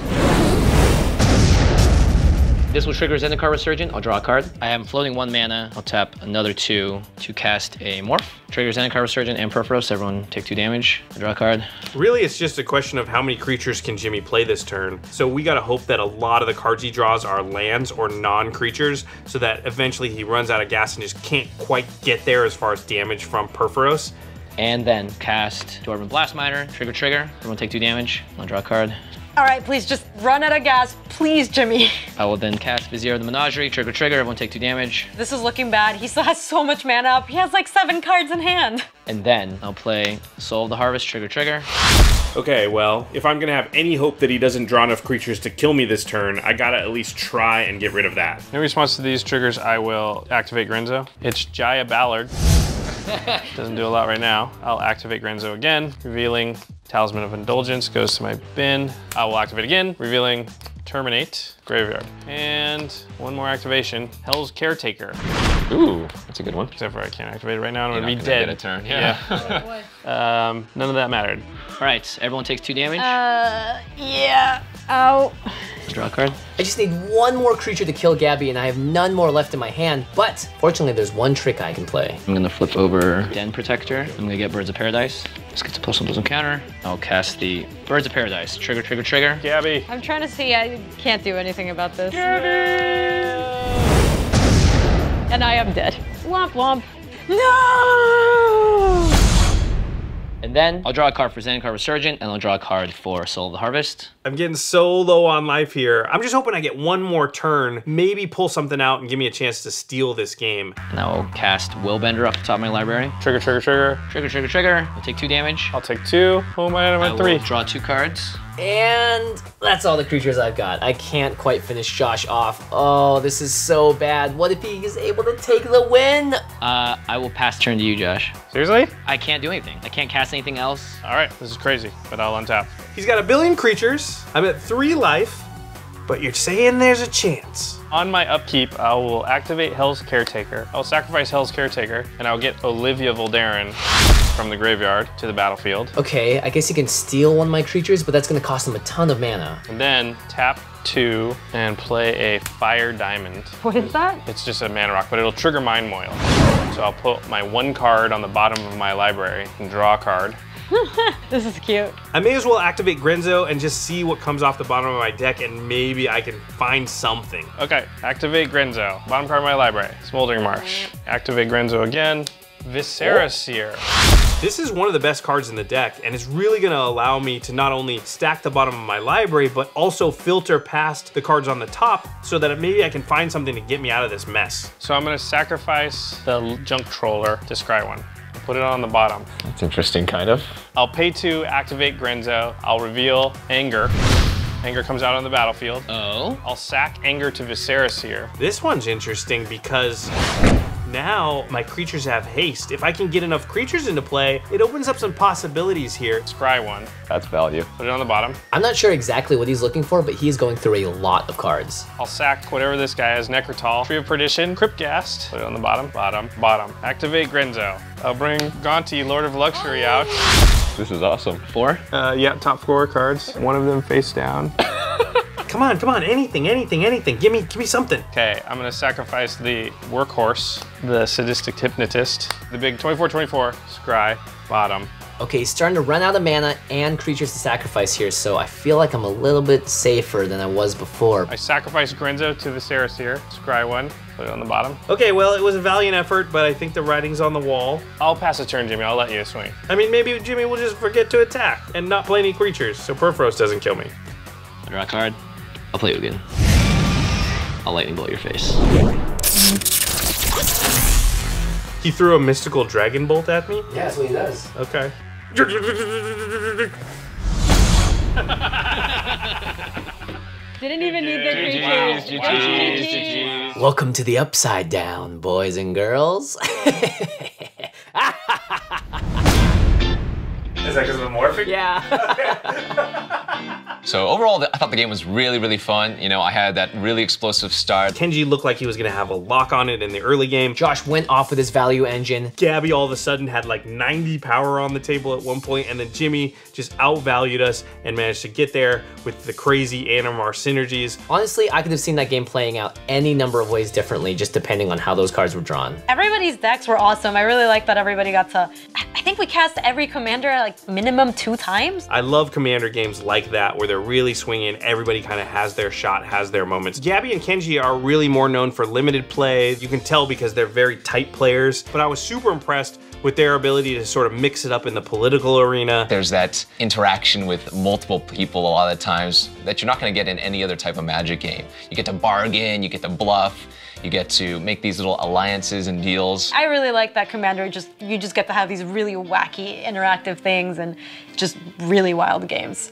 E: This will trigger Zendikar Resurgent. I'll draw a card. I am floating 1 mana. I'll tap another 2 to cast a Morph. Trigger Zendikar Resurgent and Perforos. Everyone take 2 damage. I draw a card.
B: Really, it's just a question of how many creatures can Jimmy play this turn. So we gotta hope that a lot of the cards he draws are lands or non-creatures, so that eventually he runs out of gas and just can't quite get there as far as damage from Perforos.
E: And then cast Dwarven Blast Miner. Trigger. Everyone take 2 damage. I'll draw a card.
D: All right, please just run out of gas. Please, Jimmy.
E: I will then cast Vizier of the Menagerie. Trigger. Everyone take 2 damage.
D: This is looking bad. He still has so much mana up. He has like 7 cards in hand.
E: And then I'll play Soul of the Harvest. Trigger.
B: Okay, well, if I'm gonna have any hope that he doesn't draw enough creatures to kill me this turn, I gotta at least try and get rid of that.
F: In response to these triggers, I will activate Grenzo. It's Jaya Ballard. Doesn't do a lot right now. I'll activate Grenzo again, revealing Talisman of Indulgence goes to my bin. I will activate again, revealing Terminate Graveyard. And 1 more activation, Hell's Caretaker.
C: Ooh, that's a good one.
F: Except for I can't activate it right now, and I'm
C: You're
F: gonna
C: not
F: be dead.
C: Get a turn. Yeah.
F: None of that mattered.
E: All right, everyone takes 2 damage.
G: Yeah. Ow.
E: Draw a card.
A: I just need 1 more creature to kill Gabby and I have none more left in my hand, but fortunately there's 1 trick I can play.
E: I'm gonna flip over Den Protector. I'm gonna get Birds of Paradise. This gets a +1 doesn't counter. I'll cast the Birds of Paradise. Trigger.
F: Gabby.
G: I'm trying to see. I can't do anything about this. And I am dead. Womp womp.
D: No!
E: And then I'll draw a card for Zendikar Resurgent, and I'll draw a card for Soul of the Harvest.
B: I'm getting so low on life here. I'm just hoping I get 1 more turn, maybe pull something out and give me a chance to steal this game.
E: And I will cast Willbender off the top of my library.
F: Trigger.
E: Trigger. I'll take 2 damage.
F: I'll take 2. Oh my, I'm
E: I
F: at
E: will
F: 3.
E: draw 2 cards.
A: And that's all the creatures I've got. I can't quite finish Josh off. Oh, this is so bad. What if he is able to take the win?
E: I will pass turn to you, Josh.
F: Seriously?
E: I can't do anything. I can't cast anything else.
F: All right, this is crazy, but I'll untap.
B: He's got 1 billion creatures. I'm at 3 life, but you're saying there's a chance.
F: On my upkeep, I will activate Hell's Caretaker. I'll sacrifice Hell's Caretaker, and I'll get Olivia Voldarin from the graveyard to the battlefield.
A: Okay, I guess you can steal one of my creatures, but that's gonna cost them a ton of mana.
F: And then tap 2 and play a Fire Diamond.
G: What is that?
F: It's just a mana rock, but it'll trigger Mind Moil. So I'll put my 1 card on the bottom of my library and draw a card.
G: This is cute.
B: I may as well activate Grenzo and just see what comes off the bottom of my deck, and maybe I can find something.
F: Okay, activate Grenzo. Bottom card of my library, Smoldering Marsh. Activate Grenzo again. Viscera.
B: This is one of the best cards in the deck, and it's really gonna allow me to not only stack the bottom of my library, but also filter past the cards on the top so that maybe I can find something to get me out of this mess.
F: So I'm gonna sacrifice the Junk Troller to scry 1. Put it on the bottom.
C: That's interesting, kind of.
F: I'll pay 2, activate Grenzo. I'll reveal Anger. Anger comes out on the battlefield.
E: Oh.
F: I'll sack Anger to Viscera.
B: This one's interesting because now my creatures have haste. If I can get enough creatures into play, it opens up some possibilities here.
F: Scry 1.
C: That's value.
F: Put it on the bottom.
A: I'm not sure exactly what he's looking for, but he's going through a lot of cards.
F: I'll sack whatever this guy has. Necrotal, Tree of Perdition, Cryptghast. Put it on the bottom, bottom. Activate Grenzo. I'll bring Gonti, Lord of Luxury out.
C: This is awesome.
E: 4?
F: Yeah, top 4 cards. One of them face down.
B: Come on, anything. Give me something.
F: Okay, I'm gonna sacrifice the Workhorse, the Sadistic Hypnotist, the big 24/24, scry, bottom.
A: Okay, he's starting to run out of mana and creatures to sacrifice here, so I feel like I'm a little bit safer than I was before.
F: I sacrifice Grenzo to the Viscera, scry 1, put it on the bottom.
B: Okay, well, it was a valiant effort, but I think the writing's on the wall.
F: I'll pass a turn, Jimmy, I'll let you swing.
B: I mean, maybe Jimmy will just forget to attack and not play any creatures, so Perforos doesn't kill me.
E: Draw a card. I'll play you again. I'll lightning bolt your face.
B: He threw a mystical dragon bolt at me?
A: Yeah, that's what he does.
B: Okay.
G: Didn't even need their creatures.
E: GG's.
A: Welcome to the Upside Down, boys and girls.
B: Is that because of the morphing?
A: Yeah.
C: So overall, I thought the game was really, really fun. You know, I had that really explosive start.
B: Kenji looked like he was gonna have a lock on it in the early game.
A: Josh went off with his value engine.
B: Gaby all of a sudden had like 90 power on the table at one point, and then Jimmy just outvalued us and managed to get there with the crazy Animar synergies.
A: Honestly, I could have seen that game playing out any number of ways differently, just depending on how those cards were drawn.
D: Everybody's decks were awesome. I really like that everybody got to, I think we cast every commander like minimum 2 times.
B: I love commander games like that where they're really swinging, everybody kind of has their shot, has their moments. Gaby and Kenji are really more known for limited play. You can tell because they're very tight players, but I was super impressed with their ability to sort of mix it up in the political arena.
C: There's that interaction with multiple people a lot of the times that you're not gonna get in any other type of Magic game. You get to bargain, you get to bluff, you get to make these little alliances and deals.
D: I really like that commander. You just get to have these really wacky interactive things and just really wild games.